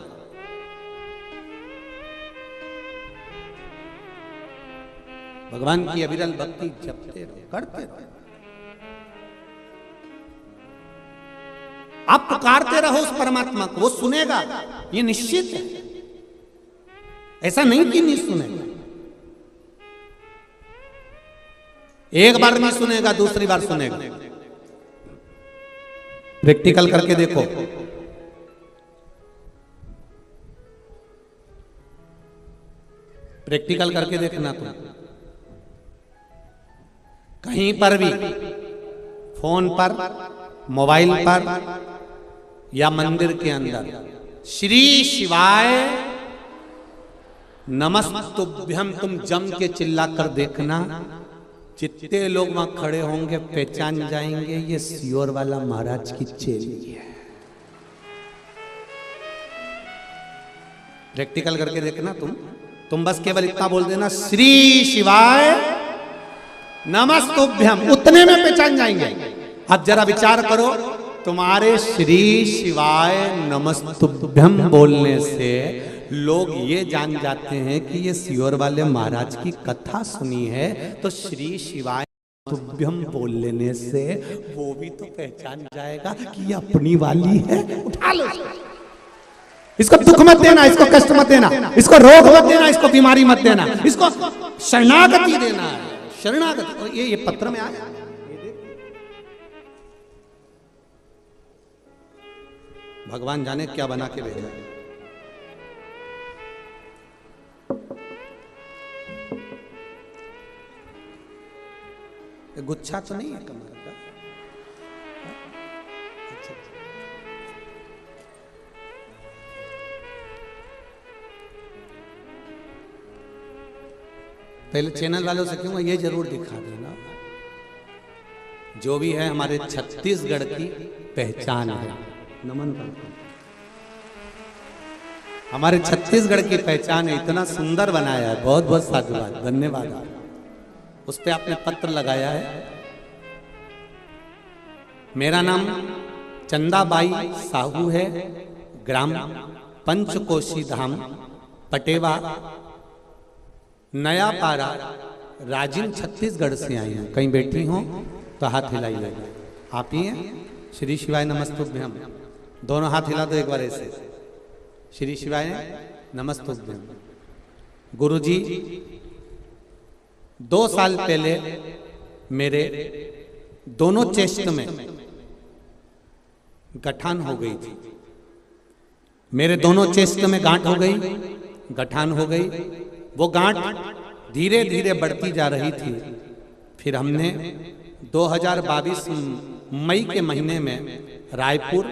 भगवान की अविरल भक्ति जपते रहो, करते रहो। आप पुकारते रहो उस परमात्मा को, वो सुनेगा, ये निश्चित है। ऐसा नहीं कि नहीं सुनेगा, एक बार नहीं सुनेगा, दूसरी बार सुनेगा। प्रैक्टिकल करके देखो, प्रैक्टिकल करके देखना तुम। कहीं पर भी फोन पर, मोबाइल पर या मंदिर के अंदर श्री शिवाय नमस्तुभ्यम तुम जम के चिल्ला कर देखना, जितने लोग वहां खड़े होंगे पहचान जाएंगे ये सियोर वाला महाराज की चेली है। प्रैक्टिकल करके देखना तुम बस केवल इतना बोल देना श्री शिवाय नमस्तुभ्यम, उतने में पहचान जाएंगे। अब जरा विचार करो, तुम्हारे श्री शिवाय नमस्तुभ्यम बोलने से लोग ये जान जाते हैं कि ये सियोर वाले महाराज की कथा सुनी है, तो श्री शिवाय नमस्तुभ्यम बोल लेने से वो भी तो पहचान जाएगा कि ये अपनी वाली है। उठा लो इसको, दुख मत देना, इसको कष्ट मत देना, इसको रोग मत देना, इसको बीमारी मत देना, इसको शरणागति देना है, शरणागति। और ये पत्र में आया, भगवान जाने क्या बना के भेजा। गुच्छा तो नहीं है कमल का? अच्छा। पहले चैनल वालों से क्यों ये जरूर दिखा देना, जो भी है हमारे छत्तीसगढ़ की पहचान है। नमन करता हूं, हमारे छत्तीसगढ़ की पहचान है, इतना सुंदर बनाया है, बहुत बहुत साधुवाद, धन्यवाद। उस पे आपने पत्र लगाया है। मेरा नाम चंदाबाई साहू है, ग्राम पंचकोशी धाम, पटेवा, नया पारा, राजिम, छत्तीसगढ़ से आई हैं। कहीं बैठी हो तो हाथ हिलाइए। आप ही हैं? श्री शिवाय नमस्तुभ्यम, दोनों हाथ हिला दो एक बार ऐसे। श्री शिवाय नमस्तुभ्यम। गुरुजी 2 साल पहले मेरे दोनों चेस्ट में गठान हो गई थी। मेरे दोनों चेस्ट में गांठ हो गई, गठान हो गई। वो गांठ धीरे धीरे बढ़ती जा रही थी। फिर हमने 2022 मई के महीने में रायपुर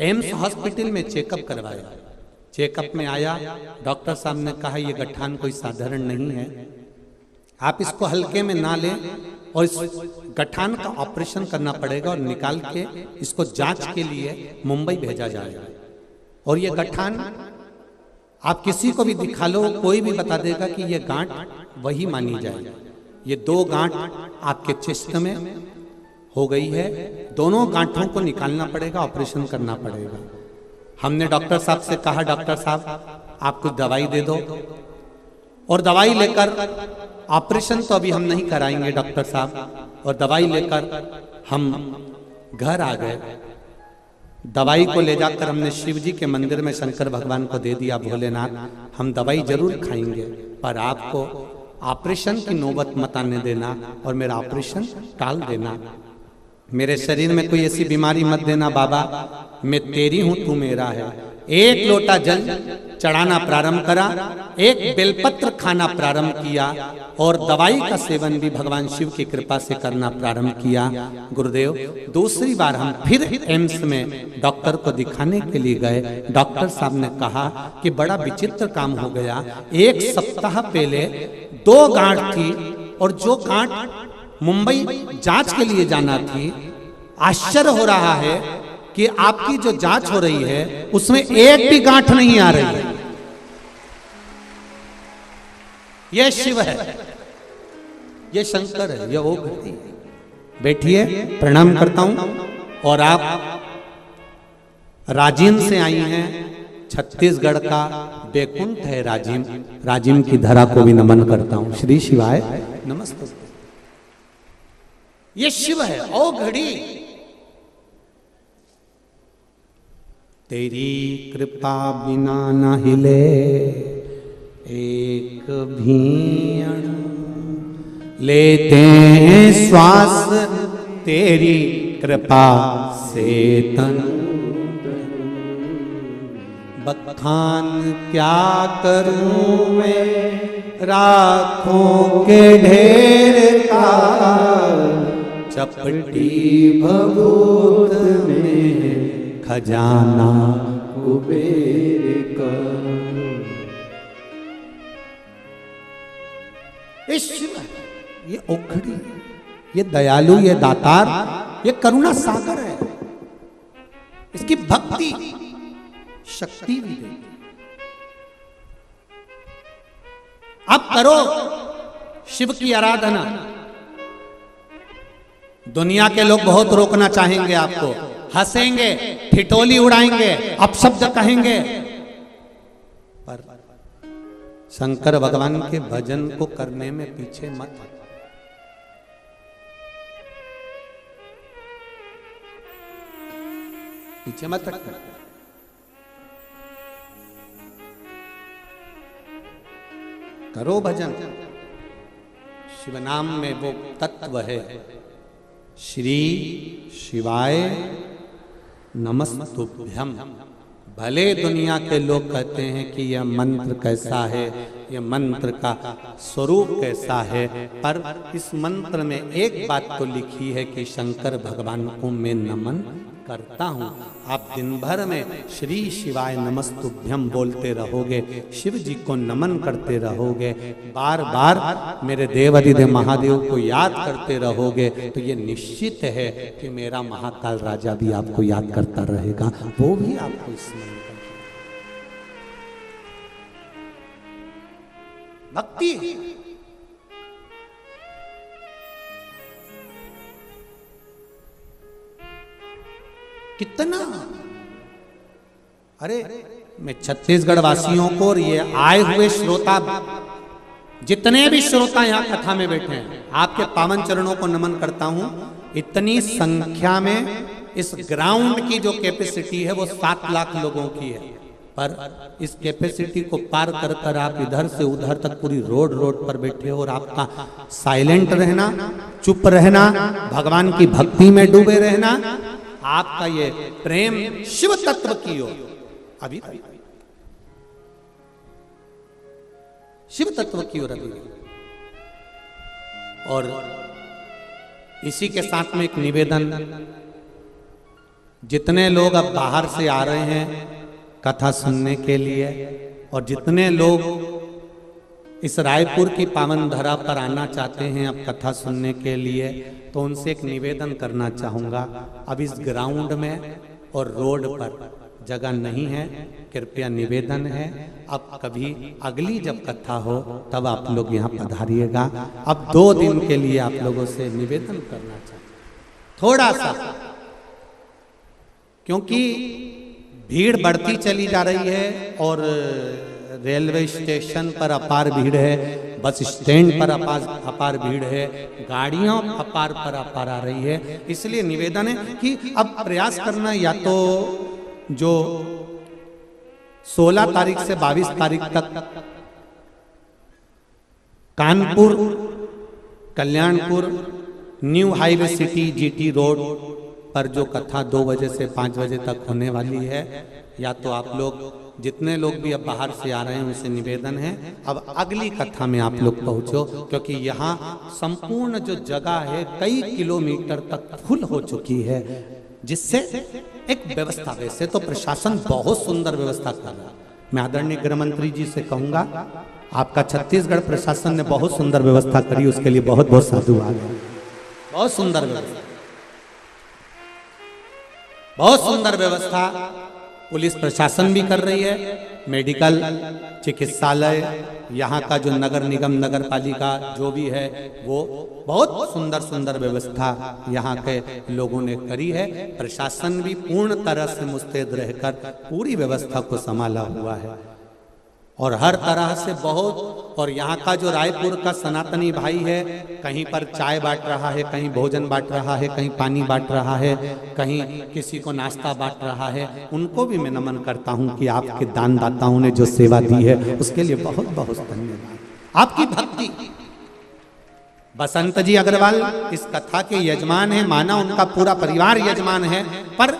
एम्स हॉस्पिटल में चेकअप करवाया। चेकअप में आया, डॉक्टर साहब ने कहा ये गठान कोई साधारण नहीं है, आप इसको हल्के में ना लें और इस गठान का ऑपरेशन करना पड़ेगा और निकाल के इसको जांच के लिए मुंबई भेजा जाएगा। और ये गठान आप किसी को भी दिखा लो, कोई भी बता देगा कि ये गांठ वही मानी जाएगी। ये 2 गांठ आपके चेस्ट में हो गई है, दोनों गांठों को निकालना पड़ेगा, ऑपरेशन करना पड़ेगा। हमने डॉक्टर साहब से कहा, डॉक्टर साहब आप कुछ दवाई दे दो, और दवाई लेकर, ऑपरेशन तो अभी हम नहीं कराएंगे डॉक्टर साहब, और दवाई लेकर हम घर आ गए। दवाई को ले जाकर हमने शिव जी के मंदिर में शंकर भगवान को दे दिया, भोलेनाथ हम दवाई जरूर खाएंगे पर आपको ऑपरेशन की नौबत मत आने देना और मेरा ऑपरेशन टाल देना। मेरे शरीर में कोई ऐसी बीमारी मत देना बाबा, मैं तेरी हूं तू मेरा है। 1 लोटा जल चढ़ाना प्रारंभ करा, 1 बेलपत्र खाना प्रारंभ किया और दवाई का सेवन भी भगवान शिव की कृपा से करना प्रारंभ किया। गुरुदेव दूसरी बार हम फिर एम्स में डॉक्टर को दिखाने के लिए गए। डॉक्टर साहब ने कहा कि बड़ा विचित्र काम हो गया, 1 सप्ताह पहले 2 गांठ थी और जो गांठ मुंबई जांच के लिए जाना थी, आश्चर्य हो रहा है कि आपकी जो जांच हो रही है उसमें 1 भी गांठ नहीं आ रही है। यह शिव है, यह शंकर है, यह ओम है। बैठिए, प्रणाम करता हूं। और आप राजिम से आई हैं, छत्तीसगढ़ का बैकुंठ है राजिम, राजिम की धरा को भी नमन करता हूं। श्री शिवाय नमस्ते। ये शिव है। ओ घड़ी तेरी कृपा बिना न हिले एक भी अणु, लेते हैं श्वास तेरी कृपा से तन। बखान क्या करूं मैं राखों के ढेर का, चपटी भभूत में खजाना कुबेर का। ये ओखड़ी, ये दयालु, ये दातार, ये करुणा सागर है। इसकी भक्ति शक्ति भी देती। अब करो शिव की आराधना। दुनिया के लोग बहुत रोकना चाहेंगे आपको, हंसेंगे, ठिठोली उड़ाएंगे, अपशब्द कहेंगे, पर शंकर भगवान के भजन को करने में पीछे मत। पीछे मत रखना। करो भजन। शिव नाम में वो तत्व है, श्री शिवाय नमस्तुभ्यम। भले दुनिया के लोग कहते हैं कि यह मंत्र कैसा है, यह मंत्र का स्वरूप कैसा है, पर इस मंत्र में एक बात तो लिखी है कि शंकर भगवान को मैं नमन करता हूँ। आप दिन भर में श्री शिवाय नमस्तुभ्यम बोलते रहोगे, शिव जी को नमन करते रहोगे, बार बार मेरे देवाधिदेव महादेव को याद करते रहोगे, तो ये निश्चित है कि मेरा महाकाल राजा भी आपको याद करता रहेगा, वो भी आपको स्मरण करेगा। भक्ति कितना, अरे मैं छत्तीसगढ़ वासियों को और ये आए हुए श्रोता, जितने भी श्रोता यहाँ कथा में बैठे हैं, आपके पावन चरणों को नमन करता हूं। इतनी संख्या में इस ग्राउंड की जो कैपेसिटी है वो 7 लाख लोगों की है, पर इस कैपेसिटी को पार कर कर आप इधर से उधर तक पूरी रोड पर बैठे हो, और आपका साइलेंट रहना, चुप रहना, भगवान की भक्ति में डूबे रहना, आपका ये प्रेम शिव तत्व की ओर, अभी शिव तत्व की ओर अभी। और इसी के साथ में एक निवेदन, जितने लोग अब बाहर से आ रहे हैं कथा सुनने के लिए, और जितने लोग इस रायपुर की पावन धरा पर आना चाहते हैं अब कथा सुनने के लिए, तो उनसे एक निवेदन करना चाहूँगा। अब इस ग्राउंड में और रोड पर जगह नहीं है, कृपया निवेदन है, अब कभी अगली जब कथा हो तब आप लोग यहाँ पधारिएगा। अब 2 दिन के लिए आप लोगों से निवेदन करना चाहते थोड़ा सा, क्योंकि भीड़ बढ़ती चली जा रही है, और रेलवे स्टेशन पर अपार भीड़ है, बस स्टैंड पर अपार भीड़ है, गाड़ियां अपार पर अपार आ रही है। इसलिए निवेदन है कि अब प्रयास करना, या तो जो 16 तारीख से 22 तारीख तक Kanpur, Kalyanpur, new highway city GT road पर जो कथा 2 बजे से 5 बजे तक होने वाली है, या तो आप लोग, जितने लोग भी अब बाहर से आ रहे हैं उनसे निवेदन है अब अगली कथा में आप लोग पहुंचो, क्योंकि यहाँ संपूर्ण जो जगह है कई किलोमीटर तक फुल हो चुकी है, जिससे एक व्यवस्था, वैसे तो प्रशासन बहुत सुंदर व्यवस्था कर रहा है। मैं आदरणीय गृह मंत्री जी से कहूंगा, आपका छत्तीसगढ़ प्रशासन ने बहुत सुंदर व्यवस्था करी, उसके लिए बहुत बहुत साधुवाद है। बहुत सुंदर व्यवस्था, बहुत सुंदर व्यवस्था पुलिस प्रशासन भी कर रही है, मेडिकल, चिकित्सालय, यहाँ का जो नगर निगम, नगर पालिका जो भी है, वो बहुत सुंदर सुंदर व्यवस्था यहाँ के लोगों ने करी है। प्रशासन भी पूर्ण तरह से मुस्तैद रहकर पूरी व्यवस्था को संभाला हुआ है, और हर तरह से बहुत, और यहाँ का जो रायपुर का सनातनी भाई है, कहीं पर चाय बांट रहा है, कहीं भोजन बांट रहा है, कहीं पानी बांट रहा है, कहीं किसी को नाश्ता बांट रहा है, उनको भी मैं नमन करता हूँ कि आपके दानदाताओं ने जो सेवा दी है उसके लिए बहुत बहुत धन्यवाद। आपकी भक्ति, बसंत जी अग्रवाल इस कथा के यजमान है, माना उनका पूरा परिवार यजमान है, पर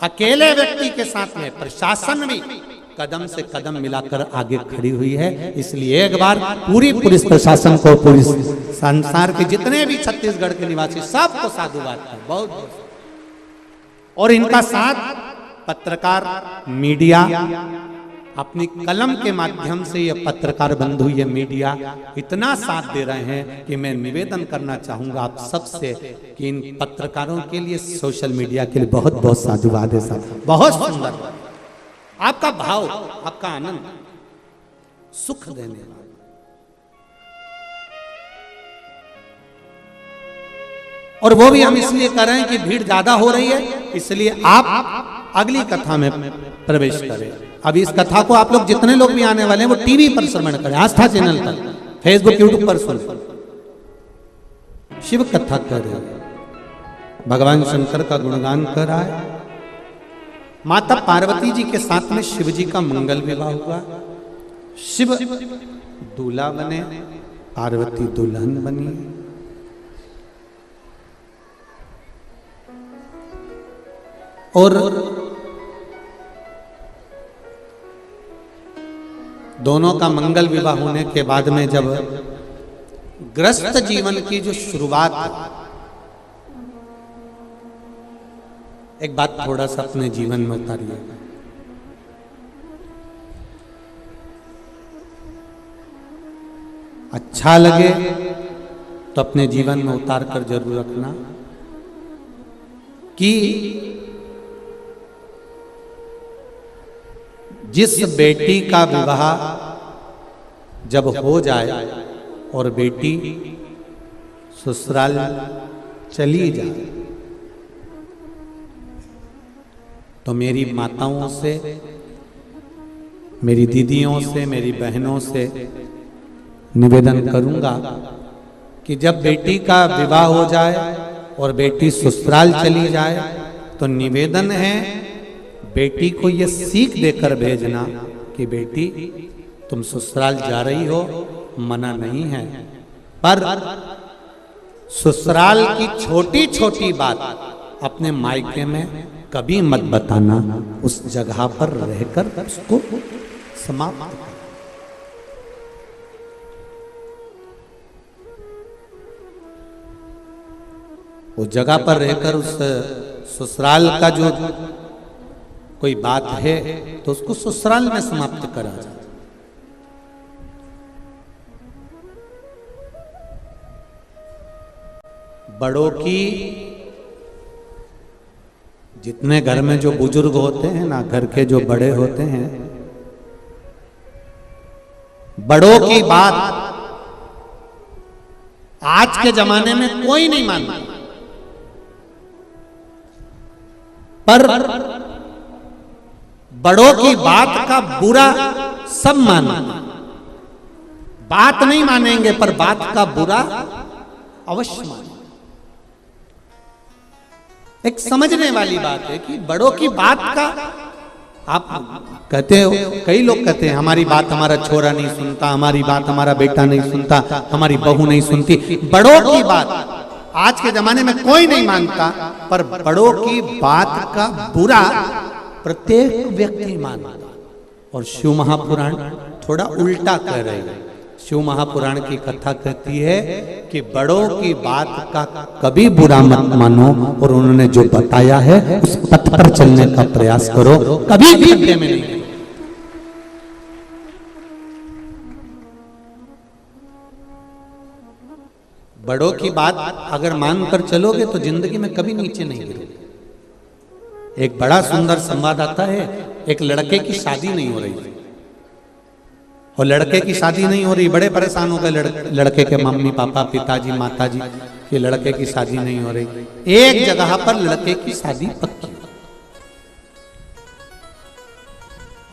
अकेले व्यक्ति के साथ में प्रशासन भी कदम से कदम मिलाकर आगे खड़ी हुई है। इसलिए एक बार पूरी पुलिस प्रशासन को, पुलिस संसार के जितने भी छत्तीसगढ़ के निवासी सबको साधुवाद है, बहुत बहुत। और इनका साथ पत्रकार, मीडिया, अपनी कलम के माध्यम से ये पत्रकार बंधु, ये मीडिया इतना साथ दे रहे हैं कि मैं निवेदन करना चाहूंगा आप सबसे कि इन पत्रकारों के लिए, सोशल मीडिया के लिए बहुत बहुत साधुवाद है साहब। बहुत सुंदर आपका भाव, आपका आनंद, सुख देने वाला। और वो भी हम इसलिए कर रहे हैं कि भीड़ ज्यादा हो रही है, इसलिए आप अगली कथा में प्रवेश करें। अब इस कथा को आप लोग जितने लोग भी आने वाले हैं वो टीवी पर श्रवण करें, आस्था चैनल पर, फेसबुक, यूट्यूब पर सुन। शिव कथा कर रहे हैं, भगवान शंकर का गुणगान कर रहा है। माता पार्वती जी के साथ में शिव जी का मंगल विवाह हुआ। शिव दूल्हा बने, पार्वती दुल्हन बनी। और दोनों का मंगल विवाह होने के बाद में जब ग्रस्त जीवन की जो शुरुआत, एक बात थोड़ा सा अपने जीवन में उतारिए। अच्छा लगे तो अपने जीवन में उतार कर जरूर रखना कि जिस बेटी का विवाह जब हो जाए और बेटी ससुराल चली जाए तो मेरी माताओं से, मेरी दीदियों से, मेरी बहनों से निवेदन करूंगा कि जब बेटी का विवाह हो जाए और बेटी ससुराल चली जाए तो निवेदन है बेटी को ये सीख देकर भेजना कि बेटी तुम ससुराल जा रही हो, मना नहीं है, पर ससुराल की छोटी छोटी बात अपने मायके में कभी मत बताना, उस जगह पर रहकर उसको समाप्त कर। उस जगह पर रहकर उस ससुराल का जो कोई बात है तो उसको ससुराल में समाप्त करा जाए। बड़ों की, जितने घर में जो बुजुर्ग होते हैं ना, घर के जो बड़े होते हैं, बड़ों की बात आज के जमाने में कोई नहीं मानता, पर बड़ों की बात का बुरा सब मानते। बात नहीं मानेंगे पर बात का बुरा अवश्य मानेंगे। एक समझने वाली बात है कि बड़ों की बात का, आप कहते हो, कई लोग कहते हैं हमारी बात हमारा छोरा नहीं सुनता, हमारी बात हमारा बेटा नहीं सुनता, हमारी बहू नहीं सुनती। बड़ों की बात आज के जमाने में कोई नहीं मानता, पर बड़ों की बात का बुरा प्रत्येक व्यक्ति मानता। और शिव महापुराण थोड़ा उल्टा कह रहे हैं। शिव महापुराण की कथा कहती है कि बड़ों की बात का कभी बुरा मत मानो और उन्होंने जो बताया है उस पथ पर चलने का प्रयास करो, कभी भी गड्ढे में नहीं। बड़ों की बात अगर मानकर चलोगे तो जिंदगी में कभी नीचे नहीं गिरोगे। एक बड़ा सुंदर संवाद आता है, एक लड़के की शादी नहीं हो रही और लड़के की शादी नहीं हो रही, बड़े परेशान हो गए लड़के के मम्मी पापा, पिताजी, माताजी कि लड़के की शादी नहीं हो रही। एक जगह पर लड़के की शादी पक्की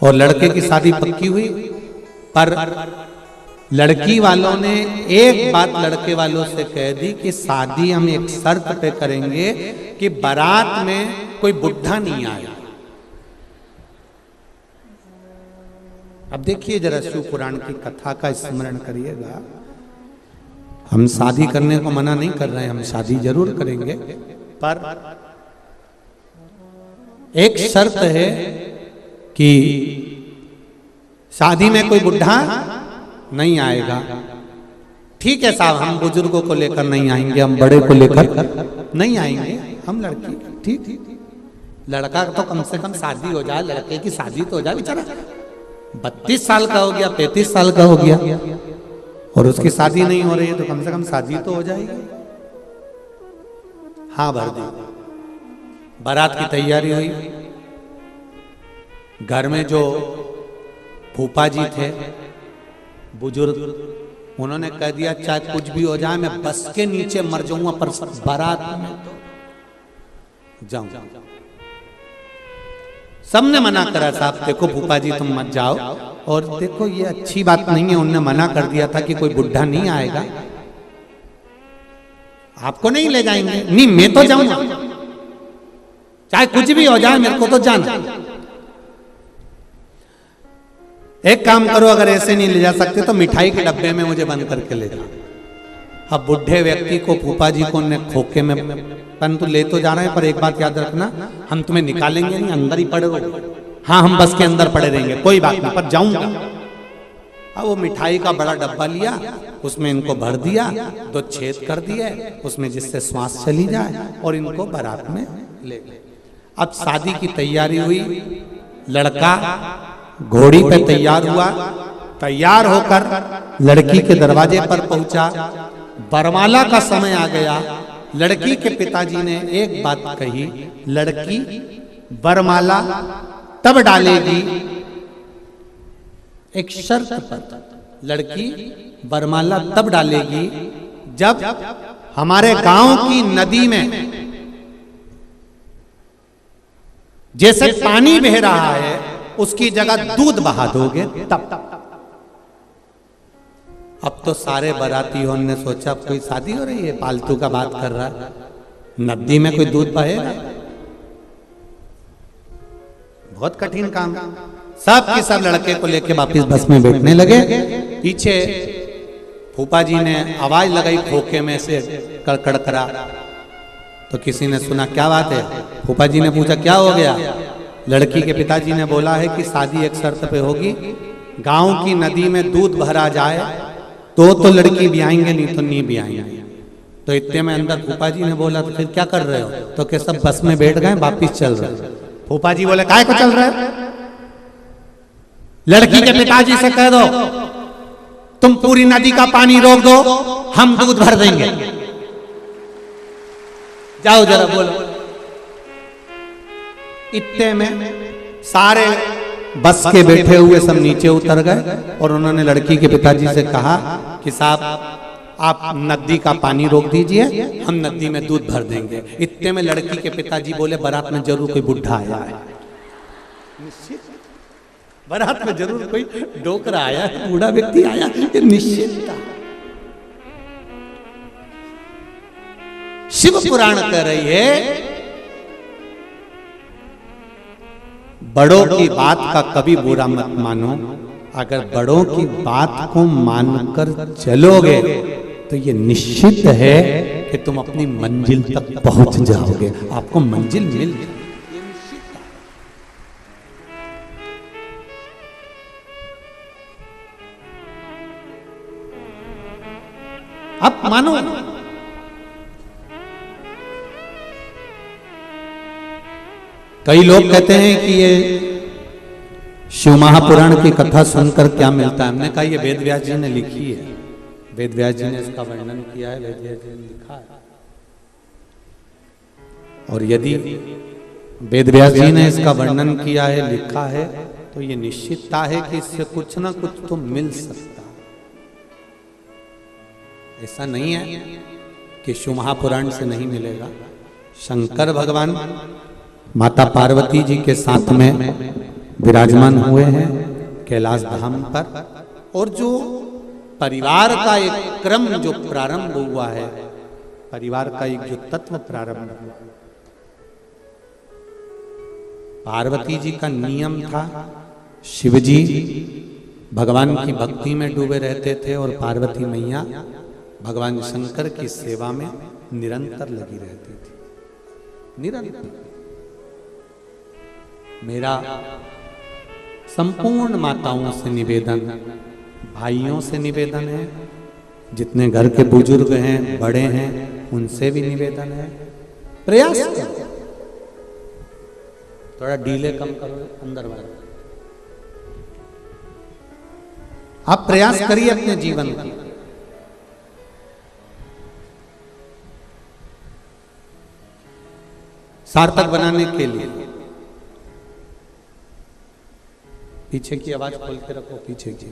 और लड़के की शादी पक्की हुई, पर लड़की वालों ने एक बात लड़के वालों से कह दी कि शादी हम एक शर्त पे करेंगे कि बारात में कोई बुढ़ा नहीं आया। अब देखिए जरा शिव पुराण की कथा का स्मरण करिएगा। हम शादी करने को मना नहीं कर रहे हैं, हम शादी जरूर करेंगे, पर एक शर्त है कि शादी में कोई बुढ़ा नहीं आएगा। ठीक है साहब, हम बुजुर्गों को लेकर नहीं आएंगे, हम बड़े को लेकर नहीं आएंगे, हम लड़की। ठीक, लड़का तो कम से कम शादी हो जाए, लड़के की शादी तो हो जाए। बेचारा 32 साल का हो गया, 35 साल का हो गया और उसकी शादी नहीं हो रही है, तो कम से कम शादी तो हो जाएगी। हाँ भर दी। बारात की तैयारी हुई। घर में जो फूफा जी थे बुजुर्ग, उन्होंने कह दिया चाहे कुछ भी हो जाए, मैं बस के नीचे मर जाऊंगा पर बारात में तो जाऊं। सबने मना करा, साहब देखो फूफा जी तुम मत जाओ, और देखो ये अच्छी बात नहीं है, उनने मना कर दिया था कि कोई बुढ़ा नहीं आएगा, आपको नहीं ले जाएंगे। नहीं मैं तो जाऊंगा, चाहे कुछ भी हो जाए, मेरे को तो जाना। एक काम करो, अगर ऐसे नहीं ले जा सकते तो मिठाई के डब्बे में मुझे बंद करके ले जाओ। अब बुढ़े व्यक्ति को फूफा जी को ने खोखे में, परंतु ले तो जा रहे हैं, पर एक बात याद रखना, हम तुम्हें निकालेंगे नहीं, अंदर ही पड़े रहो। हाँ हम बस के अंदर पड़े रहेंगे, कोई बात नहीं, पर जाऊंगा। अब वो मिठाई का बड़ा डब्बा लिया, उसमें इनको भर दिया, 2 छेद कर दिए उसमें जिससे श्वास चली जाए, और इनको बारात में ले गए। अब शादी की तैयारी हुई। लड़का घोड़ी पे तैयार हुआ, तैयार होकर लड़की के दरवाजे पर पहुंचा। बरमाला का समय आ गया। लड़की के पिताजी ने एक बात कही, लड़की बरमाला तब डालेगी, एक शर्त पर, लड़की बरमाला तब डालेगी जब हमारे गांव की नदी में जैसे पानी बह रहा है उसकी जगह दूध बहा दोगे तब। अब तो सारे बारातियों ने सोचा कोई शादी हो रही है, फालतू का बात कर रहा है, नदी में कोई दूध बहेगा, बहुत कठिन काम। सब के सब लड़के को लेके वापिस बस में बैठने लगे। पीछे फूफा जी ने आवाज लगाई खोखे में से कड़कड़ करा, तो किसी ने सुना क्या बात है। फूफा जी ने पूछा क्या हो गया। लड़की के पिताजी ने बोला है कि शादी एक शर्त पे होगी, गांव की नदी में दूध भरा जाए तो लड़की भी आएंगे, नहीं तो नहीं भी आएंगे। तो इतने में अंदर फूफा जी ने बोला तो फिर क्या कर रहे हो, तो कि सब बस में बैठ गए वापिस चल रहे। फूफा जी बोले काहे को चल रहे हो, लड़की के पिताजी से कह दो तुम पूरी नदी का पानी रोक दो, हम दूध भर देंगे, जाओ जरा बोलो। इतने में सारे बस के बैठे हुए सब नीचे उतर गए और उन्होंने लड़की के पिताजी से कहा कि साहब आप नदी का पानी रोक दीजिए, हम नदी में दूध भर देंगे। इतने में लड़की के पिताजी बोले बारात में जरूर कोई बुढ़ा आया है, बारात में जरूर कोई डोकरा आया, बूढ़ा व्यक्ति आया, ये निश्चित था। शिव पुराण कह रही है बड़ों की बात का कभी बुरा मत मानो, अगर बड़ों की बात को मानकर चलोगे तो ये निश्चित है कि तुम अपनी मंजिल तक पहुंच जाओगे, आपको मंजिल मिल जाएगी। अब मानो कई लोग कहते हैं कि ये शिव महापुराण की कथा सुनकर क्या मिलता है। हमने कहा ये वेद व्यास जी ने लिखी है, वेद व्यास जी ने इसका वर्णन किया है, वेद व्यास जी ने लिखा है। और यदि वेद व्यास जी ने इसका वर्णन किया है, लिखा है, तो ये निश्चितता है कि इससे कुछ ना कुछ तो मिल सकता है। ऐसा नहीं है कि शिव महापुराण से नहीं मिलेगा। शंकर भगवान माता पार्वती जी के साथ में विराजमान हुए हैं कैलाश धाम पर, और जो परिवार का एक क्रम जो प्रारंभ हुआ है, परिवार का एक जो तत्व प्रारंभ हुआ, पार्वती जी का नियम था, शिवजी भगवान की भक्ति में डूबे रहते थे और पार्वती मैया भगवान शंकर की सेवा में निरंतर लगी रहती थी, निरंतर। मेरा संपूर्ण माताओं से निवेदन, भाइयों से निवेदन है, जितने घर के बुजुर्ग हैं, बड़े हैं, उनसे भी निवेदन है, प्रयास करो, थोड़ा डीले कम करो अंदर वाले। आप प्रयास करिए अपने जीवन का। सार्थक बनाने के लिए। पीछे की आवाज खोल के रखो, पीछे की।